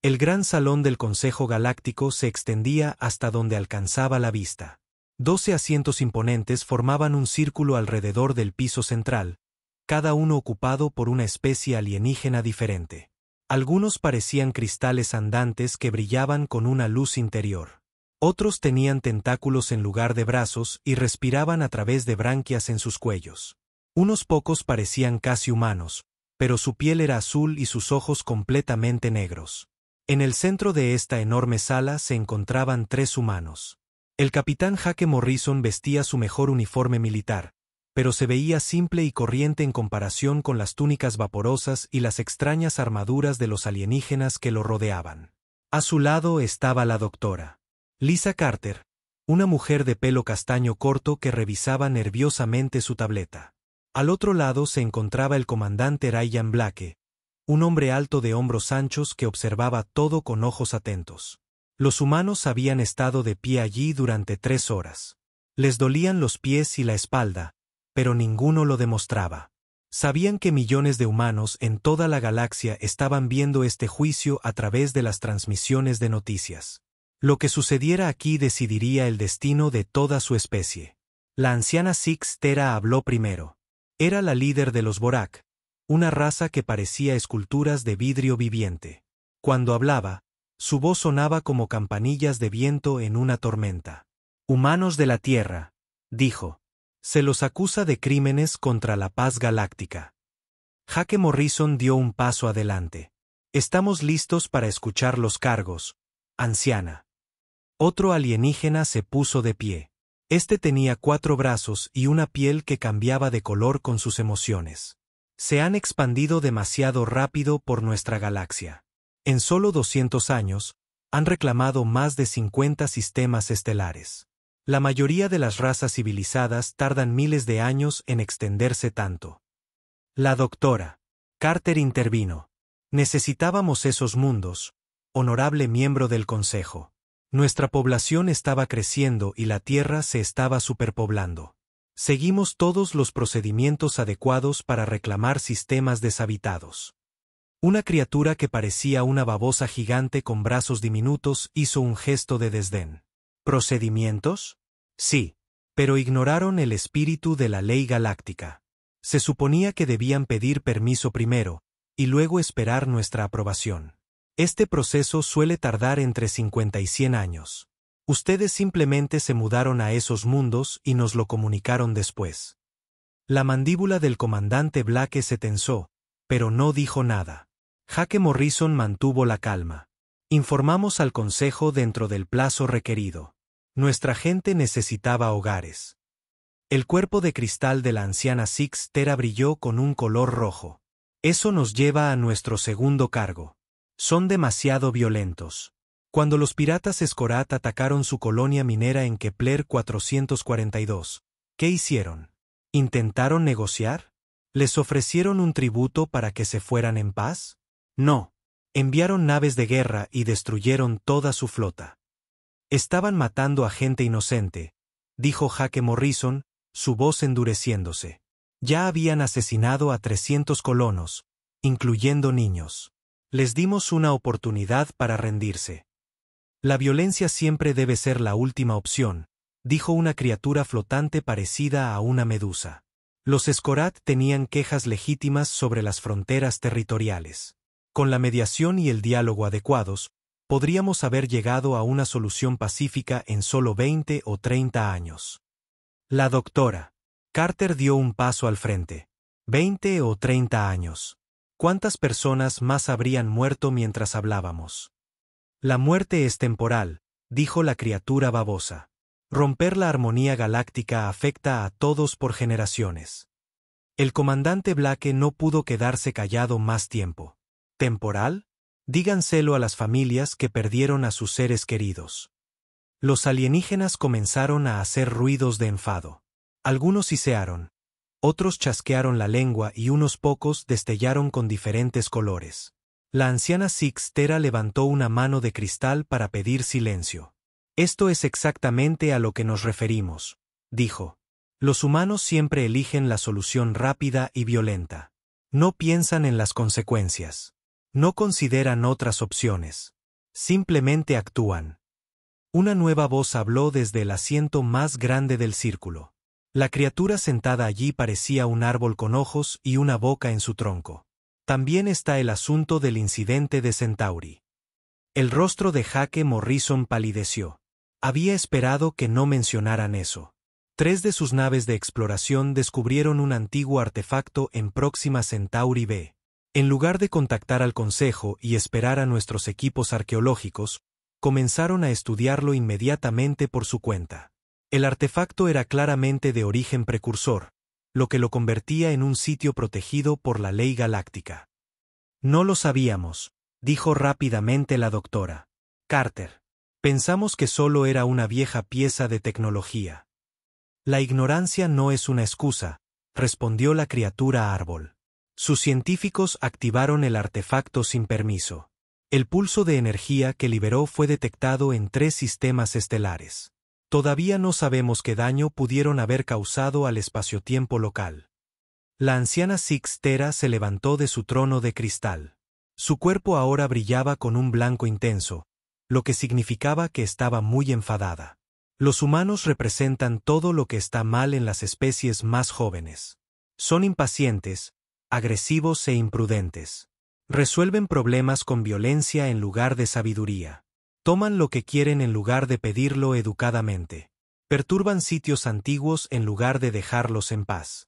El gran salón del Consejo Galáctico se extendía hasta donde alcanzaba la vista. 12 asientos imponentes formaban un círculo alrededor del piso central, cada uno ocupado por una especie alienígena diferente. Algunos parecían cristales andantes que brillaban con una luz interior. Otros tenían tentáculos en lugar de brazos y respiraban a través de branquias en sus cuellos. Unos pocos parecían casi humanos, pero su piel era azul y sus ojos completamente negros. En el centro de esta enorme sala se encontraban 3 humanos. El capitán Jake Morrison vestía su mejor uniforme militar, pero se veía simple y corriente en comparación con las túnicas vaporosas y las extrañas armaduras de los alienígenas que lo rodeaban. A su lado estaba la doctora Lisa Carter, una mujer de pelo castaño corto que revisaba nerviosamente su tableta. Al otro lado se encontraba el comandante Ryan Blake, un hombre alto de hombros anchos que observaba todo con ojos atentos. Los humanos habían estado de pie allí durante 3 horas. Les dolían los pies y la espalda, pero ninguno lo demostraba. Sabían que millones de humanos en toda la galaxia estaban viendo este juicio a través de las transmisiones de noticias. Lo que sucediera aquí decidiría el destino de toda su especie. La anciana Six Tera habló primero. Era la líder de los Borak, una raza que parecía esculturas de vidrio viviente. Cuando hablaba, su voz sonaba como campanillas de viento en una tormenta. Humanos de la Tierra, dijo. Se los acusa de crímenes contra la paz galáctica. Jake Morrison dio un paso adelante. Estamos listos para escuchar los cargos, anciana. Otro alienígena se puso de pie. Este tenía 4 brazos y una piel que cambiaba de color con sus emociones. Se han expandido demasiado rápido por nuestra galaxia. En solo 200 años, han reclamado más de 50 sistemas estelares. La mayoría de las razas civilizadas tardan miles de años en extenderse tanto. La doctora Carter intervino. Necesitábamos esos mundos, honorable miembro del Consejo. Nuestra población estaba creciendo y la Tierra se estaba superpoblando. Seguimos todos los procedimientos adecuados para reclamar sistemas deshabitados. Una criatura que parecía una babosa gigante con brazos diminutos hizo un gesto de desdén. ¿Procedimientos? Sí, pero ignoraron el espíritu de la ley galáctica. Se suponía que debían pedir permiso primero, y luego esperar nuestra aprobación. Este proceso suele tardar entre 50 y 100 años. Ustedes simplemente se mudaron a esos mundos y nos lo comunicaron después. La mandíbula del comandante Blake se tensó, pero no dijo nada. Jake Morrison mantuvo la calma. Informamos al Consejo dentro del plazo requerido. Nuestra gente necesitaba hogares. El cuerpo de cristal de la anciana Six Tera brilló con un color rojo. Eso nos lleva a nuestro segundo cargo. Son demasiado violentos. Cuando los piratas Escorat atacaron su colonia minera en Kepler 442, ¿qué hicieron? ¿Intentaron negociar? ¿Les ofrecieron un tributo para que se fueran en paz? No. Enviaron naves de guerra y destruyeron toda su flota. Estaban matando a gente inocente, dijo Jake Morrison, su voz endureciéndose. Ya habían asesinado a 300 colonos, incluyendo niños. Les dimos una oportunidad para rendirse. La violencia siempre debe ser la última opción, dijo una criatura flotante parecida a una medusa. Los Escorat tenían quejas legítimas sobre las fronteras territoriales. Con la mediación y el diálogo adecuados, podríamos haber llegado a una solución pacífica en solo 20 o 30 años. La doctora Carter dio un paso al frente. 20 o 30 años. ¿Cuántas personas más habrían muerto mientras hablábamos? La muerte es temporal, dijo la criatura babosa. Romper la armonía galáctica afecta a todos por generaciones. El comandante Blake no pudo quedarse callado más tiempo. ¿Temporal? Díganselo a las familias que perdieron a sus seres queridos. Los alienígenas comenzaron a hacer ruidos de enfado. Algunos sisearon. Otros chasquearon la lengua y unos pocos destellaron con diferentes colores. La anciana Six Tera levantó una mano de cristal para pedir silencio. Esto es exactamente a lo que nos referimos, dijo. Los humanos siempre eligen la solución rápida y violenta. No piensan en las consecuencias. No consideran otras opciones. Simplemente actúan. Una nueva voz habló desde el asiento más grande del círculo. La criatura sentada allí parecía un árbol con ojos y una boca en su tronco. También está el asunto del incidente de Centauri. El rostro de Jake Morrison palideció. Había esperado que no mencionaran eso. 3 de sus naves de exploración descubrieron un antiguo artefacto en Próxima Centauri B. En lugar de contactar al Consejo y esperar a nuestros equipos arqueológicos, comenzaron a estudiarlo inmediatamente por su cuenta. El artefacto era claramente de origen precursor, lo que lo convertía en un sitio protegido por la ley galáctica. No lo sabíamos, dijo rápidamente la doctora Carter. Pensamos que solo era una vieja pieza de tecnología. La ignorancia no es una excusa, respondió la criatura árbol. Sus científicos activaron el artefacto sin permiso. El pulso de energía que liberó fue detectado en 3 sistemas estelares. Todavía no sabemos qué daño pudieron haber causado al espaciotiempo local. La anciana Six Tera se levantó de su trono de cristal. Su cuerpo ahora brillaba con un blanco intenso, lo que significaba que estaba muy enfadada. Los humanos representan todo lo que está mal en las especies más jóvenes. Son impacientes, agresivos e imprudentes. Resuelven problemas con violencia en lugar de sabiduría. Toman lo que quieren en lugar de pedirlo educadamente. Perturban sitios antiguos en lugar de dejarlos en paz.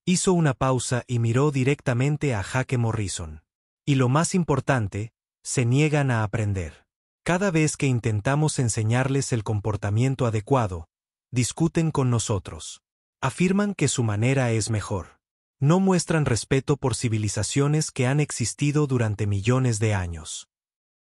Hizo una pausa y miró directamente a Jake Morrison. Y lo más importante, se niegan a aprender. Cada vez que intentamos enseñarles el comportamiento adecuado, discuten con nosotros. Afirman que su manera es mejor. No muestran respeto por civilizaciones que han existido durante millones de años.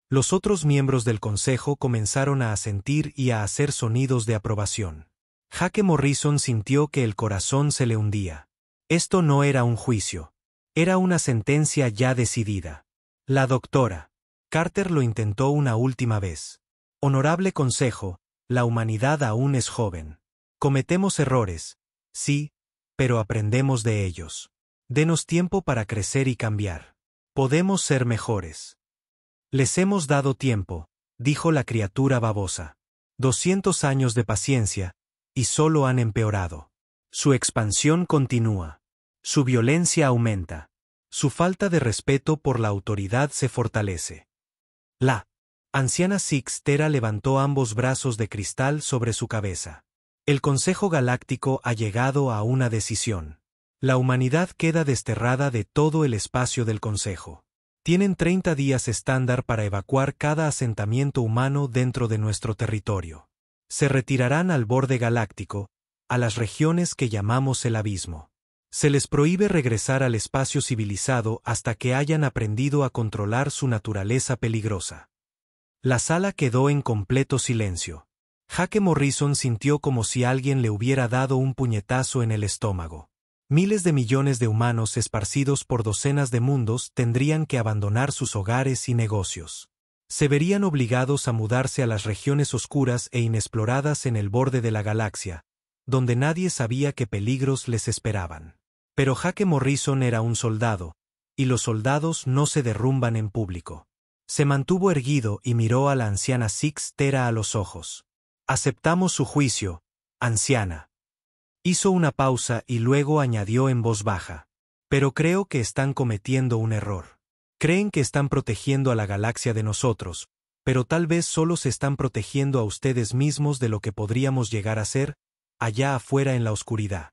Los otros miembros del consejo comenzaron a asentir y a hacer sonidos de aprobación. Jake Morrison sintió que el corazón se le hundía. Esto no era un juicio. Era una sentencia ya decidida. La doctora Carter lo intentó una última vez. Honorable consejo, la humanidad aún es joven. Cometemos errores, sí, pero aprendemos de ellos. Denos tiempo para crecer y cambiar. Podemos ser mejores. Les hemos dado tiempo, dijo la criatura babosa. 200 años de paciencia, y solo han empeorado. Su expansión continúa. Su violencia aumenta. Su falta de respeto por la autoridad se fortalece. La anciana Six Tera levantó ambos brazos de cristal sobre su cabeza. El Consejo Galáctico ha llegado a una decisión. La humanidad queda desterrada de todo el espacio del Consejo. Tienen 30 días estándar para evacuar cada asentamiento humano dentro de nuestro territorio. Se retirarán al borde galáctico, a las regiones que llamamos el abismo. Se les prohíbe regresar al espacio civilizado hasta que hayan aprendido a controlar su naturaleza peligrosa. La sala quedó en completo silencio. Jake Morrison sintió como si alguien le hubiera dado un puñetazo en el estómago. Miles de millones de humanos esparcidos por docenas de mundos tendrían que abandonar sus hogares y negocios. Se verían obligados a mudarse a las regiones oscuras e inexploradas en el borde de la galaxia, donde nadie sabía qué peligros les esperaban. Pero Jake Morrison era un soldado, y los soldados no se derrumban en público. Se mantuvo erguido y miró a la anciana Six Tera a los ojos. Aceptamos su juicio, anciana. Hizo una pausa y luego añadió en voz baja. Pero creo que están cometiendo un error. Creen que están protegiendo a la galaxia de nosotros, pero tal vez solo se están protegiendo a ustedes mismos de lo que podríamos llegar a ser, allá afuera en la oscuridad.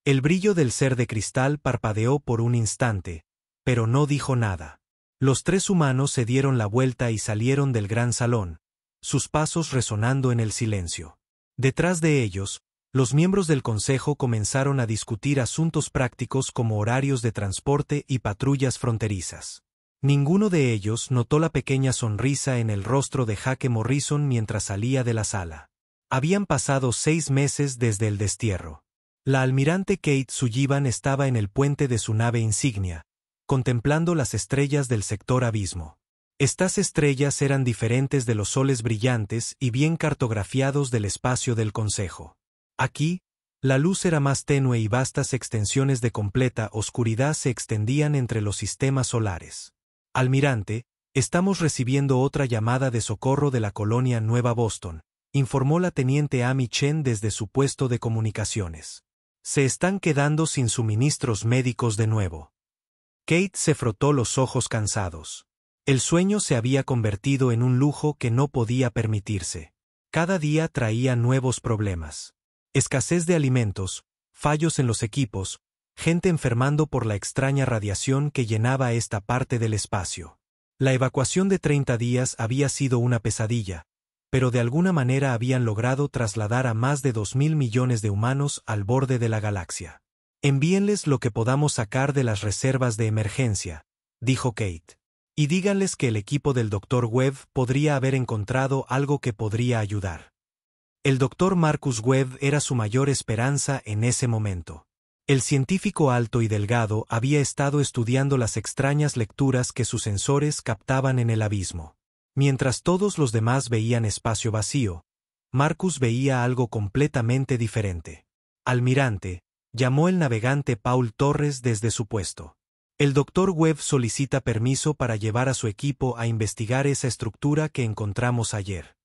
El brillo del ser de cristal parpadeó por un instante, pero no dijo nada. Los 3 humanos se dieron la vuelta y salieron del gran salón, sus pasos resonando en el silencio. Detrás de ellos, los miembros del consejo comenzaron a discutir asuntos prácticos como horarios de transporte y patrullas fronterizas. Ninguno de ellos notó la pequeña sonrisa en el rostro de Jake Morrison mientras salía de la sala. Habían pasado 6 meses desde el destierro. La almirante Kate Sullivan estaba en el puente de su nave insignia, contemplando las estrellas del sector abismo. Estas estrellas eran diferentes de los soles brillantes y bien cartografiados del espacio del consejo. Aquí, la luz era más tenue y vastas extensiones de completa oscuridad se extendían entre los sistemas solares. Almirante, Estamos recibiendo otra llamada de socorro de la colonia Nueva Boston, informó la teniente Amy Chen desde su puesto de comunicaciones. Se están quedando sin suministros médicos de nuevo. Kate se frotó los ojos cansados. El sueño se había convertido en un lujo que no podía permitirse. Cada día traía nuevos problemas. Escasez de alimentos, fallos en los equipos, gente enfermando por la extraña radiación que llenaba esta parte del espacio. La evacuación de 30 días había sido una pesadilla, pero de alguna manera habían logrado trasladar a más de 2.000 millones de humanos al borde de la galaxia. Envíenles lo que podamos sacar de las reservas de emergencia, dijo Kate. Y díganles que el equipo del Dr. Webb podría haber encontrado algo que podría ayudar. El Dr. Marcus Webb era su mayor esperanza en ese momento. El científico alto y delgado había estado estudiando las extrañas lecturas que sus sensores captaban en el abismo. Mientras todos los demás veían espacio vacío, Marcus veía algo completamente diferente. Almirante, llamó el navegante Paul Torres desde su puesto. El Dr. Webb solicita permiso para llevar a su equipo a investigar esa estructura que encontramos ayer.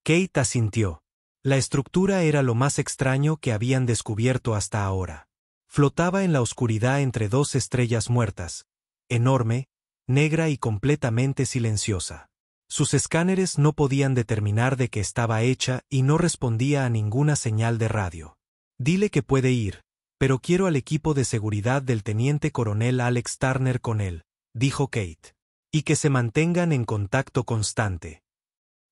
Kate asintió. La estructura era lo más extraño que habían descubierto hasta ahora. Flotaba en la oscuridad entre dos estrellas muertas, enorme, negra y completamente silenciosa. Sus escáneres no podían determinar de qué estaba hecha y no respondía a ninguna señal de radio. Dile que puede ir, pero quiero al equipo de seguridad del teniente coronel Alex Turner con él, dijo Kate. Y que se mantengan en contacto constante.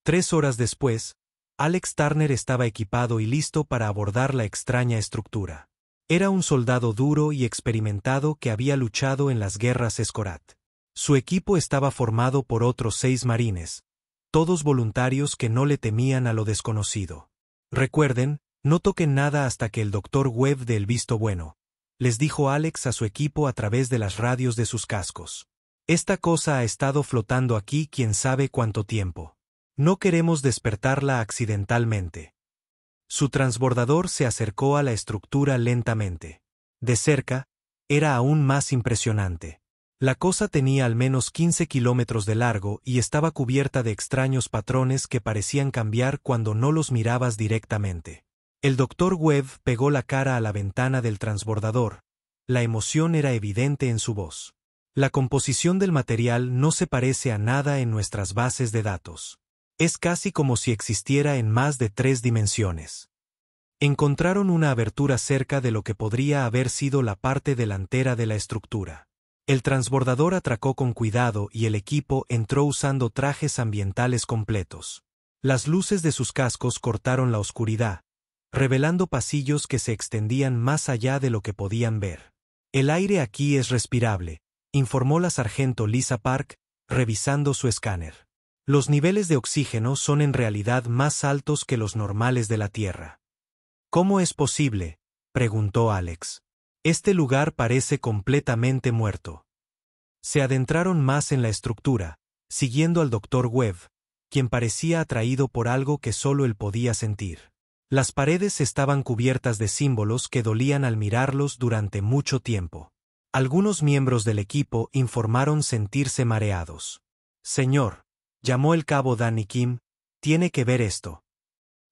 3 horas después, Alex Turner estaba equipado y listo para abordar la extraña estructura. Era un soldado duro y experimentado que había luchado en las guerras Escorat. Su equipo estaba formado por otros 6 marines, todos voluntarios que no le temían a lo desconocido. Recuerden, no toquen nada hasta que el Dr. Webb dé el visto bueno, les dijo Alex a su equipo a través de las radios de sus cascos. Esta cosa ha estado flotando aquí quién sabe cuánto tiempo. No queremos despertarla accidentalmente. Su transbordador se acercó a la estructura lentamente. De cerca, era aún más impresionante. La cosa tenía al menos 15 kilómetros de largo y estaba cubierta de extraños patrones que parecían cambiar cuando no los mirabas directamente. El Dr. Webb pegó la cara a la ventana del transbordador. La emoción era evidente en su voz. La composición del material no se parece a nada en nuestras bases de datos. Es casi como si existiera en más de 3 dimensiones. Encontraron una abertura cerca de lo que podría haber sido la parte delantera de la estructura. El transbordador atracó con cuidado y el equipo entró usando trajes ambientales completos. Las luces de sus cascos cortaron la oscuridad, revelando pasillos que se extendían más allá de lo que podían ver. El aire aquí es respirable, informó la sargento Lisa Park, revisando su escáner. Los niveles de oxígeno son en realidad más altos que los normales de la Tierra. ¿Cómo es posible?, preguntó Alex. Este lugar parece completamente muerto. Se adentraron más en la estructura, siguiendo al Dr. Webb, quien parecía atraído por algo que solo él podía sentir. Las paredes estaban cubiertas de símbolos que dolían al mirarlos durante mucho tiempo. Algunos miembros del equipo informaron sentirse mareados. Señor, llamó el cabo Danny Kim, tiene que ver esto.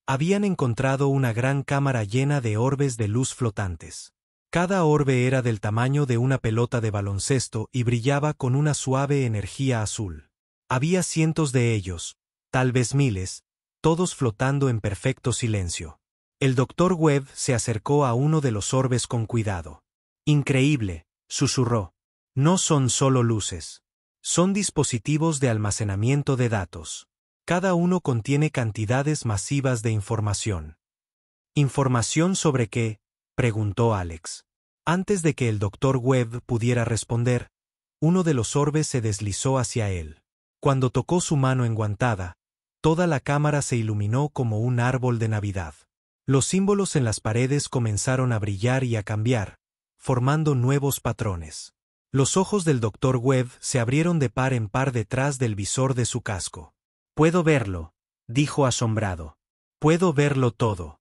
Habían encontrado una gran cámara llena de orbes de luz flotantes. Cada orbe era del tamaño de una pelota de baloncesto y brillaba con una suave energía azul. Había cientos de ellos, tal vez miles, todos flotando en perfecto silencio. El Dr. Webb se acercó a uno de los orbes con cuidado. Increíble, susurró. No son solo luces. Son dispositivos de almacenamiento de datos. Cada uno contiene cantidades masivas de información. ¿Información sobre qué?, preguntó Alex. Antes de que el Dr. Webb pudiera responder, uno de los orbes se deslizó hacia él. Cuando tocó su mano enguantada, toda la cámara se iluminó como un árbol de Navidad. Los símbolos en las paredes comenzaron a brillar y a cambiar, formando nuevos patrones. Los ojos del Dr. Webb se abrieron de par en par detrás del visor de su casco. «Puedo verlo», dijo asombrado. «Puedo verlo todo».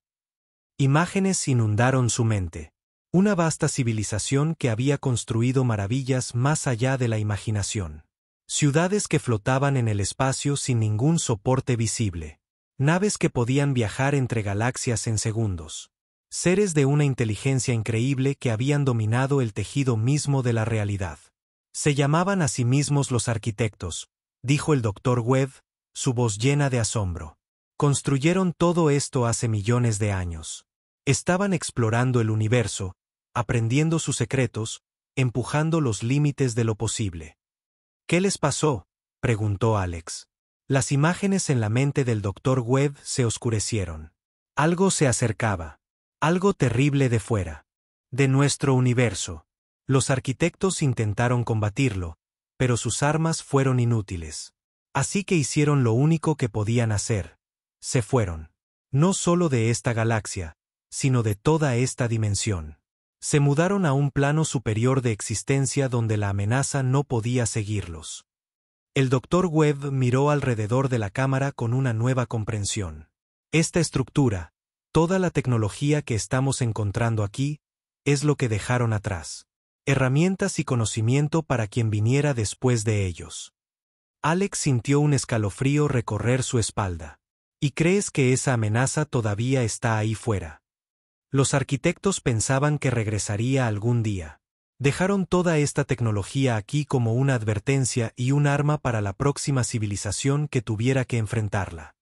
Imágenes inundaron su mente. Una vasta civilización que había construido maravillas más allá de la imaginación. Ciudades que flotaban en el espacio sin ningún soporte visible. Naves que podían viajar entre galaxias en segundos. Seres de una inteligencia increíble que habían dominado el tejido mismo de la realidad. Se llamaban a sí mismos los arquitectos, dijo el Dr. Webb, su voz llena de asombro. Construyeron todo esto hace millones de años. Estaban explorando el universo, aprendiendo sus secretos, empujando los límites de lo posible. ¿Qué les pasó?, preguntó Alex. Las imágenes en la mente del Dr. Webb se oscurecieron. Algo se acercaba. Algo terrible de fuera. De nuestro universo. Los arquitectos intentaron combatirlo, pero sus armas fueron inútiles. Así que hicieron lo único que podían hacer. Se fueron. No solo de esta galaxia, sino de toda esta dimensión. Se mudaron a un plano superior de existencia donde la amenaza no podía seguirlos. El Dr. Webb miró alrededor de la cámara con una nueva comprensión. Esta estructura, toda la tecnología que estamos encontrando aquí, es lo que dejaron atrás. Herramientas y conocimiento para quien viniera después de ellos. Alex sintió un escalofrío recorrer su espalda. ¿Y crees que esa amenaza todavía está ahí fuera? Los arquitectos pensaban que regresaría algún día. Dejaron toda esta tecnología aquí como una advertencia y un arma para la próxima civilización que tuviera que enfrentarla.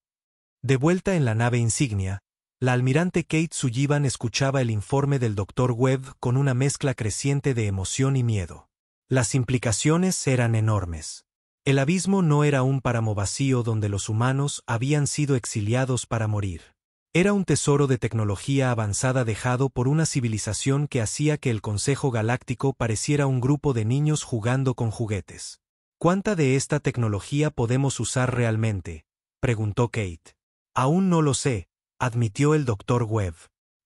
De vuelta en la nave insignia, la almirante Kate Sullivan escuchaba el informe del Dr. Webb con una mezcla creciente de emoción y miedo. Las implicaciones eran enormes. El abismo no era un páramo vacío donde los humanos habían sido exiliados para morir. Era un tesoro de tecnología avanzada dejado por una civilización que hacía que el Consejo Galáctico pareciera un grupo de niños jugando con juguetes. ¿Cuánta de esta tecnología podemos usar realmente?, preguntó Kate. Aún no lo sé, admitió el Dr. Webb.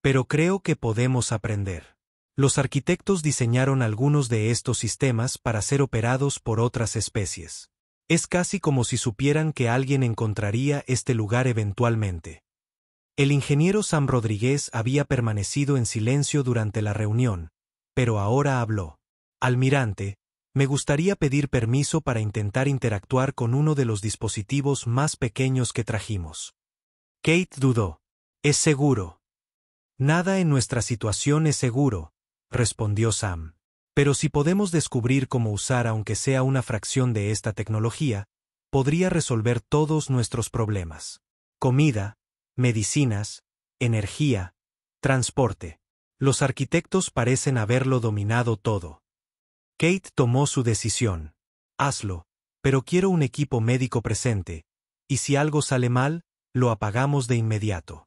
Pero creo que podemos aprender. Los arquitectos diseñaron algunos de estos sistemas para ser operados por otras especies. Es casi como si supieran que alguien encontraría este lugar eventualmente. El ingeniero Sam Rodríguez había permanecido en silencio durante la reunión, pero ahora habló. Almirante, me gustaría pedir permiso para intentar interactuar con uno de los dispositivos más pequeños que trajimos. Kate dudó. ¿Es seguro? Nada en nuestra situación es seguro, respondió Sam. Pero si podemos descubrir cómo usar aunque sea una fracción de esta tecnología, podría resolver todos nuestros problemas. Comida, medicinas, energía, transporte. Los arquitectos parecen haberlo dominado todo. Kate tomó su decisión. Hazlo, pero quiero un equipo médico presente, y si algo sale mal, lo apagamos de inmediato.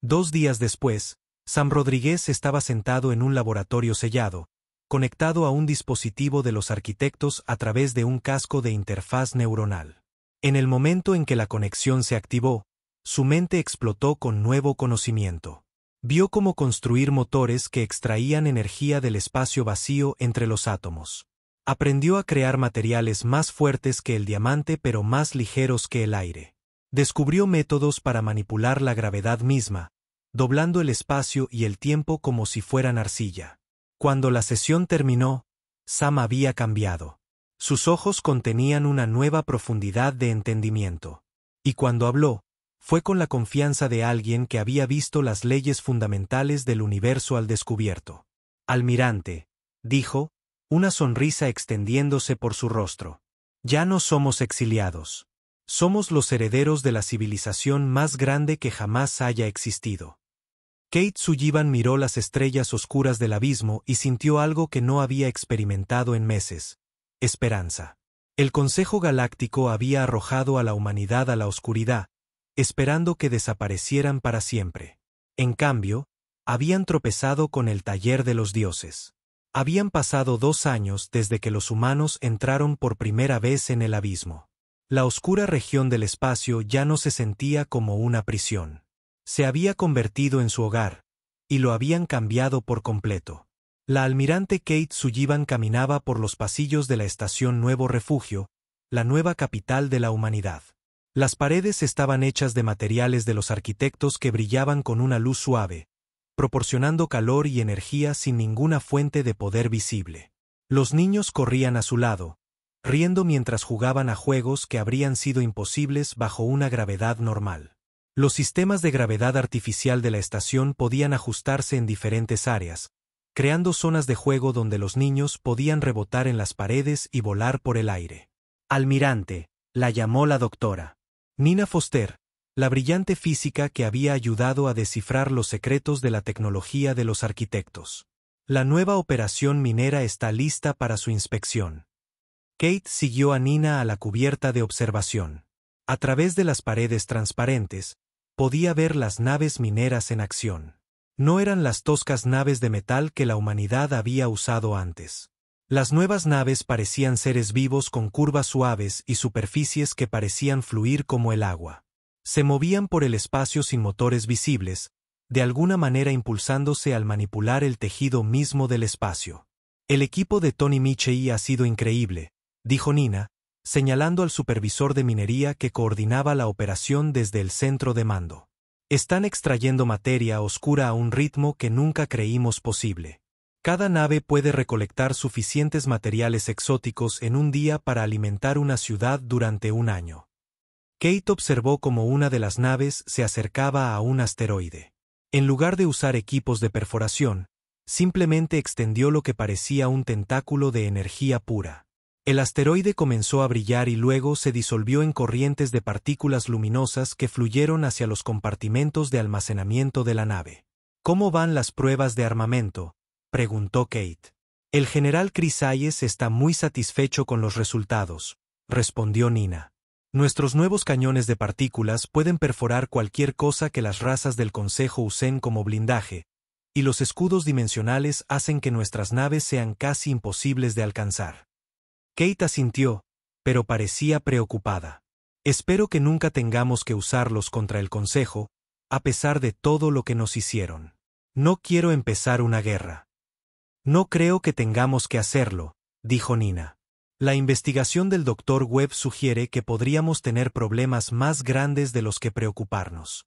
2 días después, Sam Rodríguez estaba sentado en un laboratorio sellado, conectado a un dispositivo de los arquitectos a través de un casco de interfaz neuronal. En el momento en que la conexión se activó, su mente explotó con nuevo conocimiento. Vio cómo construir motores que extraían energía del espacio vacío entre los átomos. Aprendió a crear materiales más fuertes que el diamante pero más ligeros que el aire. Descubrió métodos para manipular la gravedad misma, doblando el espacio y el tiempo como si fueran arcilla. Cuando la sesión terminó, Sam había cambiado. Sus ojos contenían una nueva profundidad de entendimiento. Y cuando habló, fue con la confianza de alguien que había visto las leyes fundamentales del universo al descubierto. Almirante, dijo, una sonrisa extendiéndose por su rostro. Ya no somos exiliados. Somos los herederos de la civilización más grande que jamás haya existido. Kate Sullivan miró las estrellas oscuras del abismo y sintió algo que no había experimentado en meses: esperanza. El Consejo Galáctico había arrojado a la humanidad a la oscuridad, esperando que desaparecieran para siempre. En cambio, habían tropezado con el taller de los dioses. Habían pasado 2 años desde que los humanos entraron por primera vez en el abismo. La oscura región del espacio ya no se sentía como una prisión. Se había convertido en su hogar, y lo habían cambiado por completo. La almirante Kate Sullivan caminaba por los pasillos de la estación Nuevo Refugio, la nueva capital de la humanidad. Las paredes estaban hechas de materiales de los arquitectos que brillaban con una luz suave, proporcionando calor y energía sin ninguna fuente de poder visible. Los niños corrían a su lado, riendo mientras jugaban a juegos que habrían sido imposibles bajo una gravedad normal. Los sistemas de gravedad artificial de la estación podían ajustarse en diferentes áreas, creando zonas de juego donde los niños podían rebotar en las paredes y volar por el aire. Almirante, la llamó la doctora Nina Foster, la brillante física que había ayudado a descifrar los secretos de la tecnología de los arquitectos. La nueva operación minera está lista para su inspección. Kate siguió a Nina a la cubierta de observación. A través de las paredes transparentes, podía ver las naves mineras en acción. No eran las toscas naves de metal que la humanidad había usado antes. Las nuevas naves parecían seres vivos con curvas suaves y superficies que parecían fluir como el agua. Se movían por el espacio sin motores visibles, de alguna manera impulsándose al manipular el tejido mismo del espacio. El equipo de Tony Michei ha sido increíble, dijo Nina, señalando al supervisor de minería que coordinaba la operación desde el centro de mando. Están extrayendo materia oscura a un ritmo que nunca creímos posible. Cada nave puede recolectar suficientes materiales exóticos en un día para alimentar una ciudad durante un año. Kate observó cómo una de las naves se acercaba a un asteroide. En lugar de usar equipos de perforación, simplemente extendió lo que parecía un tentáculo de energía pura. El asteroide comenzó a brillar y luego se disolvió en corrientes de partículas luminosas que fluyeron hacia los compartimentos de almacenamiento de la nave. ¿Cómo van las pruebas de armamento?, preguntó Kate. El general Chris Hayes está muy satisfecho con los resultados, respondió Nina. Nuestros nuevos cañones de partículas pueden perforar cualquier cosa que las razas del Consejo usen como blindaje, y los escudos dimensionales hacen que nuestras naves sean casi imposibles de alcanzar. Kate asintió, pero parecía preocupada. Espero que nunca tengamos que usarlos contra el Consejo, a pesar de todo lo que nos hicieron. No quiero empezar una guerra. No creo que tengamos que hacerlo, dijo Nina. La investigación del Dr. Webb sugiere que podríamos tener problemas más grandes de los que preocuparnos.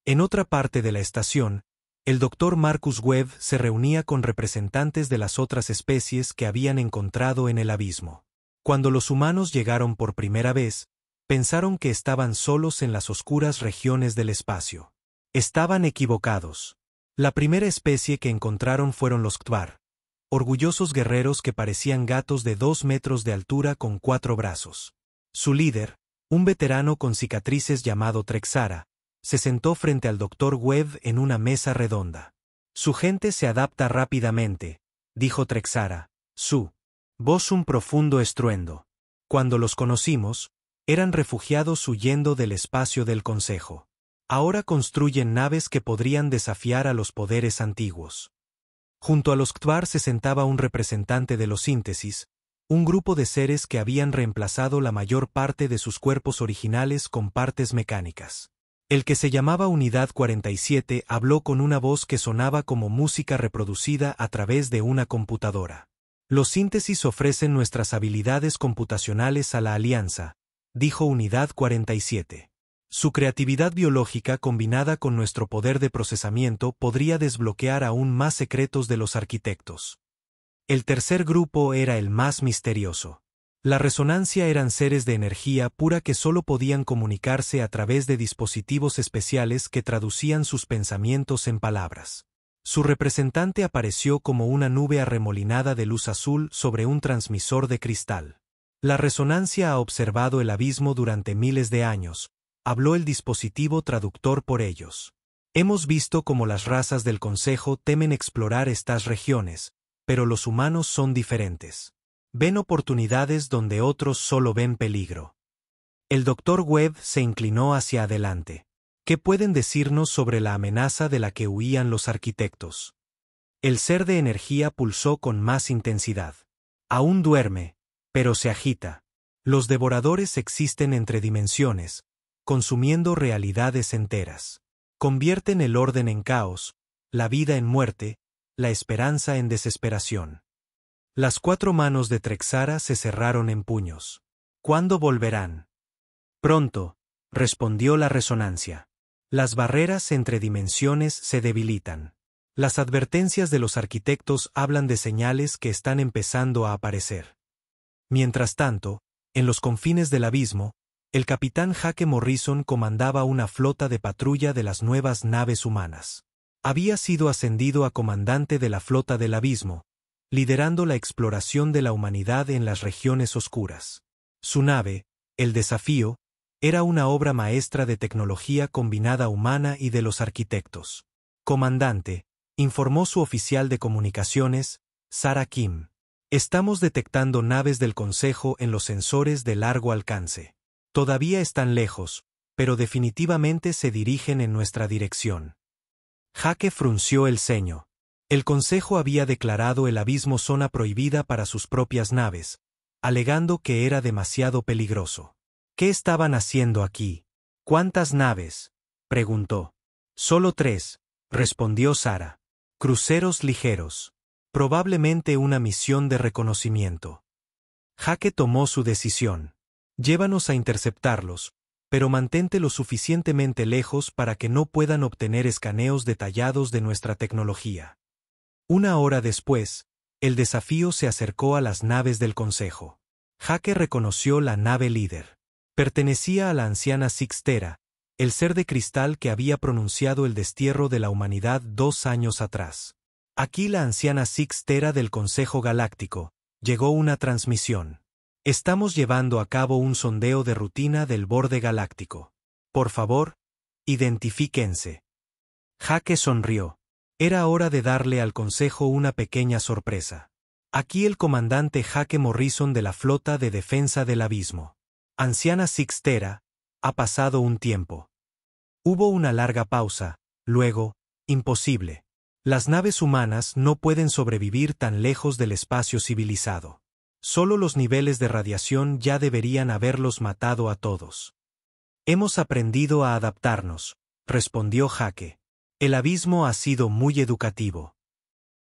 En otra parte de la estación, el Dr. Marcus Webb se reunía con representantes de las otras especies que habían encontrado en el abismo. Cuando los humanos llegaron por primera vez, pensaron que estaban solos en las oscuras regiones del espacio. Estaban equivocados. La primera especie que encontraron fueron los Ktvar, orgullosos guerreros que parecían gatos de 2 metros de altura con 4 brazos. Su líder, un veterano con cicatrices llamado Trexara, se sentó frente al Dr. Webb en una mesa redonda. Su gente se adapta rápidamente, dijo Trexara. Su voz un profundo estruendo. Cuando los conocimos, eran refugiados huyendo del espacio del Consejo. Ahora construyen naves que podrían desafiar a los poderes antiguos. Junto a los Ktvar se sentaba un representante de los Síntesis, un grupo de seres que habían reemplazado la mayor parte de sus cuerpos originales con partes mecánicas. El que se llamaba Unidad 47 habló con una voz que sonaba como música reproducida a través de una computadora. Los Síntesis ofrecen nuestras habilidades computacionales a la Alianza, dijo Unidad 47. Su creatividad biológica combinada con nuestro poder de procesamiento podría desbloquear aún más secretos de los arquitectos. El tercer grupo era el más misterioso. La resonancia eran seres de energía pura que solo podían comunicarse a través de dispositivos especiales que traducían sus pensamientos en palabras. Su representante apareció como una nube arremolinada de luz azul sobre un transmisor de cristal. La resonancia ha observado el abismo durante miles de años, habló el dispositivo traductor por ellos. Hemos visto cómo las razas del Consejo temen explorar estas regiones, pero los humanos son diferentes. Ven oportunidades donde otros solo ven peligro. El Dr. Webb se inclinó hacia adelante. ¿Qué pueden decirnos sobre la amenaza de la que huían los arquitectos? El ser de energía pulsó con más intensidad. Aún duerme, pero se agita. Los devoradores existen entre dimensiones, consumiendo realidades enteras. Convierten el orden en caos, la vida en muerte, la esperanza en desesperación. Las 4 manos de Trexara se cerraron en puños. ¿Cuándo volverán? Pronto, respondió la resonancia. Las barreras entre dimensiones se debilitan. Las advertencias de los arquitectos hablan de señales que están empezando a aparecer. Mientras tanto, en los confines del abismo, el capitán Jake Morrison comandaba una flota de patrulla de las nuevas naves humanas. Había sido ascendido a comandante de la flota del abismo, liderando la exploración de la humanidad en las regiones oscuras. Su nave, el Desafío, era una obra maestra de tecnología combinada humana y de los arquitectos. Comandante, informó su oficial de comunicaciones, Sarah Kim. Estamos detectando naves del Consejo en los sensores de largo alcance. Todavía están lejos, pero definitivamente se dirigen en nuestra dirección. Jake frunció el ceño. El Consejo había declarado el abismo zona prohibida para sus propias naves, alegando que era demasiado peligroso. ¿Qué estaban haciendo aquí? ¿Cuántas naves?, preguntó. Solo 3, respondió Sarah. Cruceros ligeros. Probablemente una misión de reconocimiento. Jake tomó su decisión. Llévanos a interceptarlos, pero mantente lo suficientemente lejos para que no puedan obtener escaneos detallados de nuestra tecnología. Una hora después, el Desafío se acercó a las naves del Consejo. Jake reconoció la nave líder. Pertenecía a la anciana Sixtera, el ser de cristal que había pronunciado el destierro de la humanidad 2 años atrás. Aquí la anciana Sixtera del Consejo Galáctico. Llegó una transmisión. Estamos llevando a cabo un sondeo de rutina del borde galáctico. Por favor, identifíquense. Jake sonrió. Era hora de darle al Consejo una pequeña sorpresa. Aquí el comandante Jake Morrison de la Flota de Defensa del Abismo. Anciana Sixtera, ha pasado un tiempo. Hubo una larga pausa, luego, imposible. Las naves humanas no pueden sobrevivir tan lejos del espacio civilizado. Solo los niveles de radiación ya deberían haberlos matado a todos. Hemos aprendido a adaptarnos, respondió Jake. El abismo ha sido muy educativo.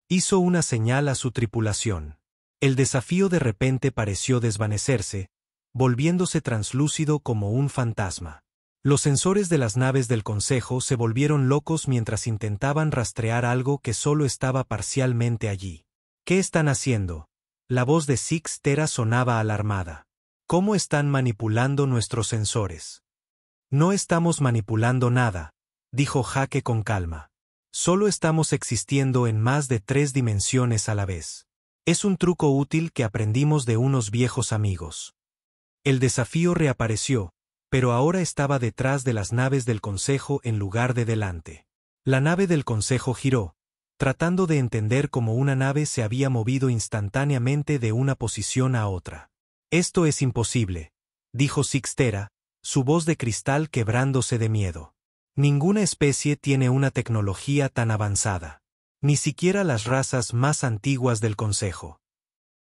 Hizo una señal a su tripulación. El Desafío de repente pareció desvanecerse, volviéndose translúcido como un fantasma. Los sensores de las naves del Consejo se volvieron locos mientras intentaban rastrear algo que solo estaba parcialmente allí. ¿Qué están haciendo? La voz de Sixtera sonaba alarmada. ¿Cómo están manipulando nuestros sensores? No estamos manipulando nada, dijo Jake con calma. Solo estamos existiendo en más de 3 dimensiones a la vez. Es un truco útil que aprendimos de unos viejos amigos. El Desafío reapareció, pero ahora estaba detrás de las naves del Consejo en lugar de delante. La nave del Consejo giró, tratando de entender cómo una nave se había movido instantáneamente de una posición a otra. Esto es imposible, dijo Sixtera, su voz de cristal quebrándose de miedo. Ninguna especie tiene una tecnología tan avanzada. Ni siquiera las razas más antiguas del Consejo.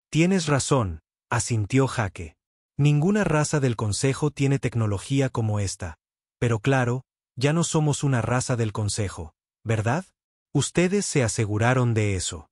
Tienes razón, asintió Jake. Ninguna raza del Consejo tiene tecnología como esta. Pero claro, ya no somos una raza del Consejo, ¿verdad? Ustedes se aseguraron de eso.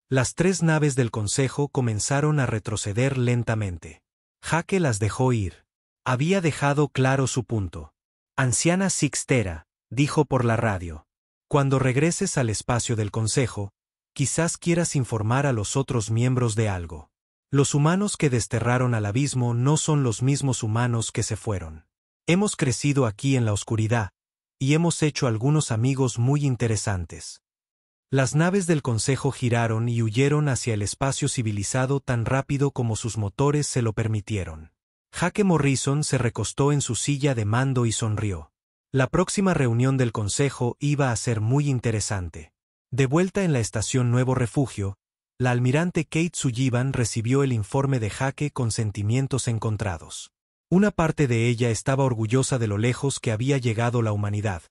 Las 3 naves del Consejo comenzaron a retroceder lentamente. Jake las dejó ir. Había dejado claro su punto. Anciana Sixtera, dijo por la radio. Cuando regreses al espacio del Consejo, quizás quieras informar a los otros miembros de algo. Los humanos que desterraron al abismo no son los mismos humanos que se fueron. Hemos crecido aquí en la oscuridad, y hemos hecho algunos amigos muy interesantes. Las naves del Consejo giraron y huyeron hacia el espacio civilizado tan rápido como sus motores se lo permitieron. Jake Morrison se recostó en su silla de mando y sonrió. La próxima reunión del Consejo iba a ser muy interesante. De vuelta en la estación Nuevo Refugio, la almirante Kate Sullivan recibió el informe de Jake con sentimientos encontrados. Una parte de ella estaba orgullosa de lo lejos que había llegado la humanidad,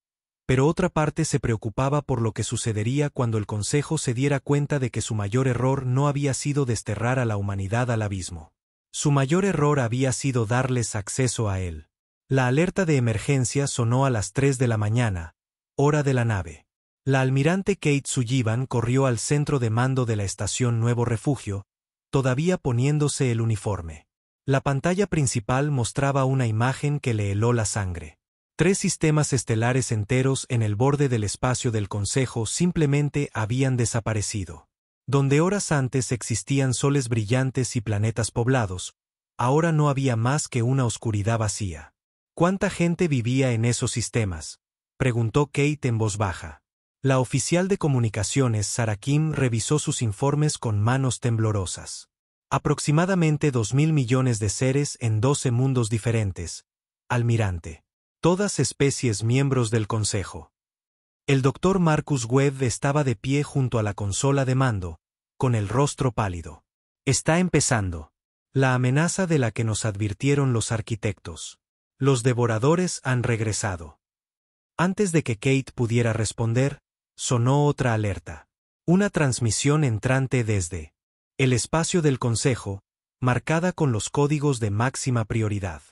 pero otra parte se preocupaba por lo que sucedería cuando el Consejo se diera cuenta de que su mayor error no había sido desterrar a la humanidad al abismo. Su mayor error había sido darles acceso a él. La alerta de emergencia sonó a las 3 de la mañana, hora de la nave. La almirante Kate Sullivan corrió al centro de mando de la estación Nuevo Refugio, todavía poniéndose el uniforme. La pantalla principal mostraba una imagen que le heló la sangre. 3 sistemas estelares enteros en el borde del espacio del Consejo simplemente habían desaparecido. Donde horas antes existían soles brillantes y planetas poblados, ahora no había más que una oscuridad vacía. ¿Cuánta gente vivía en esos sistemas?, preguntó Kate en voz baja. La oficial de comunicaciones Sarah Kim revisó sus informes con manos temblorosas. Aproximadamente 2.000 millones de seres en 12 mundos diferentes, almirante. Todas especies miembros del Consejo. El doctor Marcus Webb estaba de pie junto a la consola de mando, con el rostro pálido. Está empezando. La amenaza de la que nos advirtieron los arquitectos. Los devoradores han regresado. Antes de que Kate pudiera responder, sonó otra alerta. Una transmisión entrante desde el espacio del Consejo, marcada con los códigos de máxima prioridad.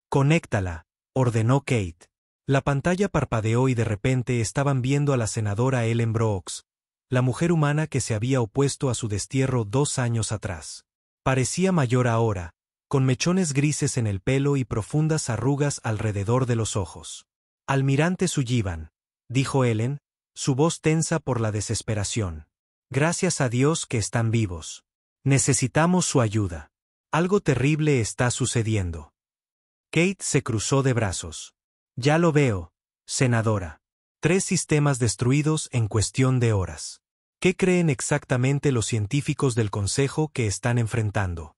Conéctala, ordenó Kate. La pantalla parpadeó y de repente estaban viendo a la senadora Ellen Brooks, la mujer humana que se había opuesto a su destierro 2 años atrás. Parecía mayor ahora, con mechones grises en el pelo y profundas arrugas alrededor de los ojos. Almirante Sullivan, dijo Ellen, su voz tensa por la desesperación. Gracias a Dios que están vivos. Necesitamos su ayuda. Algo terrible está sucediendo. Kate se cruzó de brazos. Ya lo veo, senadora. 3 sistemas destruidos en cuestión de horas. ¿Qué creen exactamente los científicos del Consejo que están enfrentando?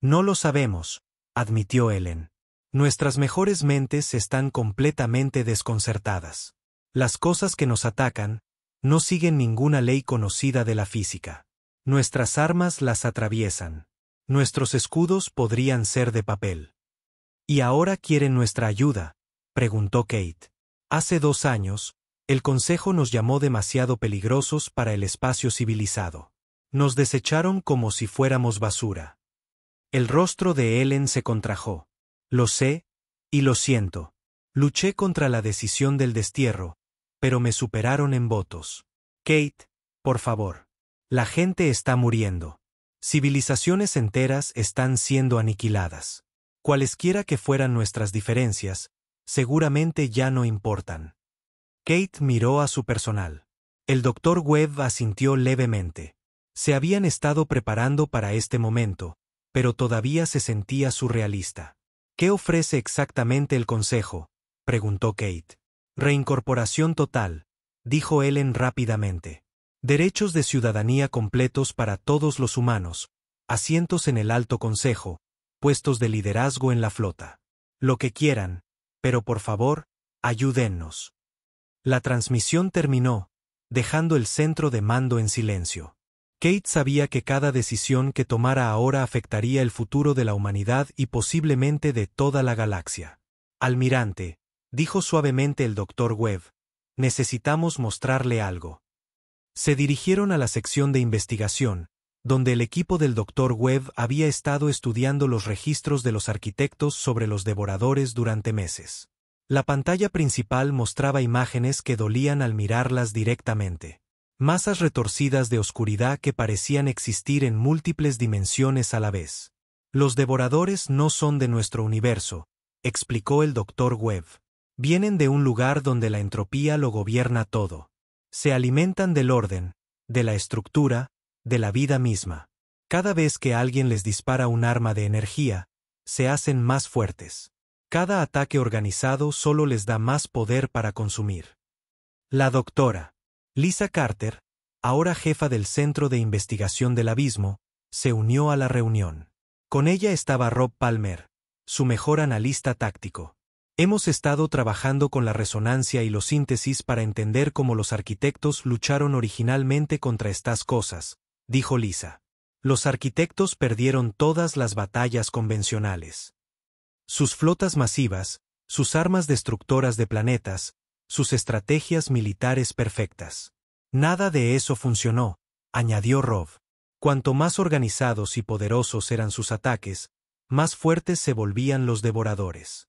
No lo sabemos, admitió Ellen. Nuestras mejores mentes están completamente desconcertadas. Las cosas que nos atacan no siguen ninguna ley conocida de la física. Nuestras armas las atraviesan. Nuestros escudos podrían ser de papel. ¿Y ahora quieren nuestra ayuda?, preguntó Kate. Hace 2 años, el Consejo nos llamó demasiado peligrosos para el espacio civilizado. Nos desecharon como si fuéramos basura. El rostro de Ellen se contrajo. Lo sé, y lo siento. Luché contra la decisión del destierro, pero me superaron en votos. Kate, por favor. La gente está muriendo. Civilizaciones enteras están siendo aniquiladas. Cualesquiera que fueran nuestras diferencias, seguramente ya no importan. Kate miró a su personal. El doctor Webb asintió levemente. Se habían estado preparando para este momento, pero todavía se sentía surrealista. ¿Qué ofrece exactamente el Consejo?, preguntó Kate. Reincorporación total, dijo Ellen rápidamente. Derechos de ciudadanía completos para todos los humanos, asientos en el Alto Consejo, puestos de liderazgo en la flota. Lo que quieran, pero por favor, ayúdennos. La transmisión terminó, dejando el centro de mando en silencio. Kate sabía que cada decisión que tomara ahora afectaría el futuro de la humanidad y posiblemente de toda la galaxia. Almirante, dijo suavemente el doctor Webb, necesitamos mostrarle algo. Se dirigieron a la sección de investigación, donde el equipo del doctor Webb había estado estudiando los registros de los arquitectos sobre los devoradores durante meses. La pantalla principal mostraba imágenes que dolían al mirarlas directamente. Masas retorcidas de oscuridad que parecían existir en múltiples dimensiones a la vez. Los devoradores no son de nuestro universo, explicó el doctor Webb. Vienen de un lugar donde la entropía lo gobierna todo. Se alimentan del orden, de la estructura, de la vida misma. Cada vez que alguien les dispara un arma de energía, se hacen más fuertes. Cada ataque organizado solo les da más poder para consumir. La doctora Lisa Carter, ahora jefa del Centro de Investigación del Abismo, se unió a la reunión. Con ella estaba Rob Palmer, su mejor analista táctico. Hemos estado trabajando con la resonancia y los síntesis para entender cómo los arquitectos lucharon originalmente contra estas cosas, dijo Lisa. Los arquitectos perdieron todas las batallas convencionales. Sus flotas masivas, sus armas destructoras de planetas, sus estrategias militares perfectas. Nada de eso funcionó, añadió Rob. Cuanto más organizados y poderosos eran sus ataques, más fuertes se volvían los devoradores.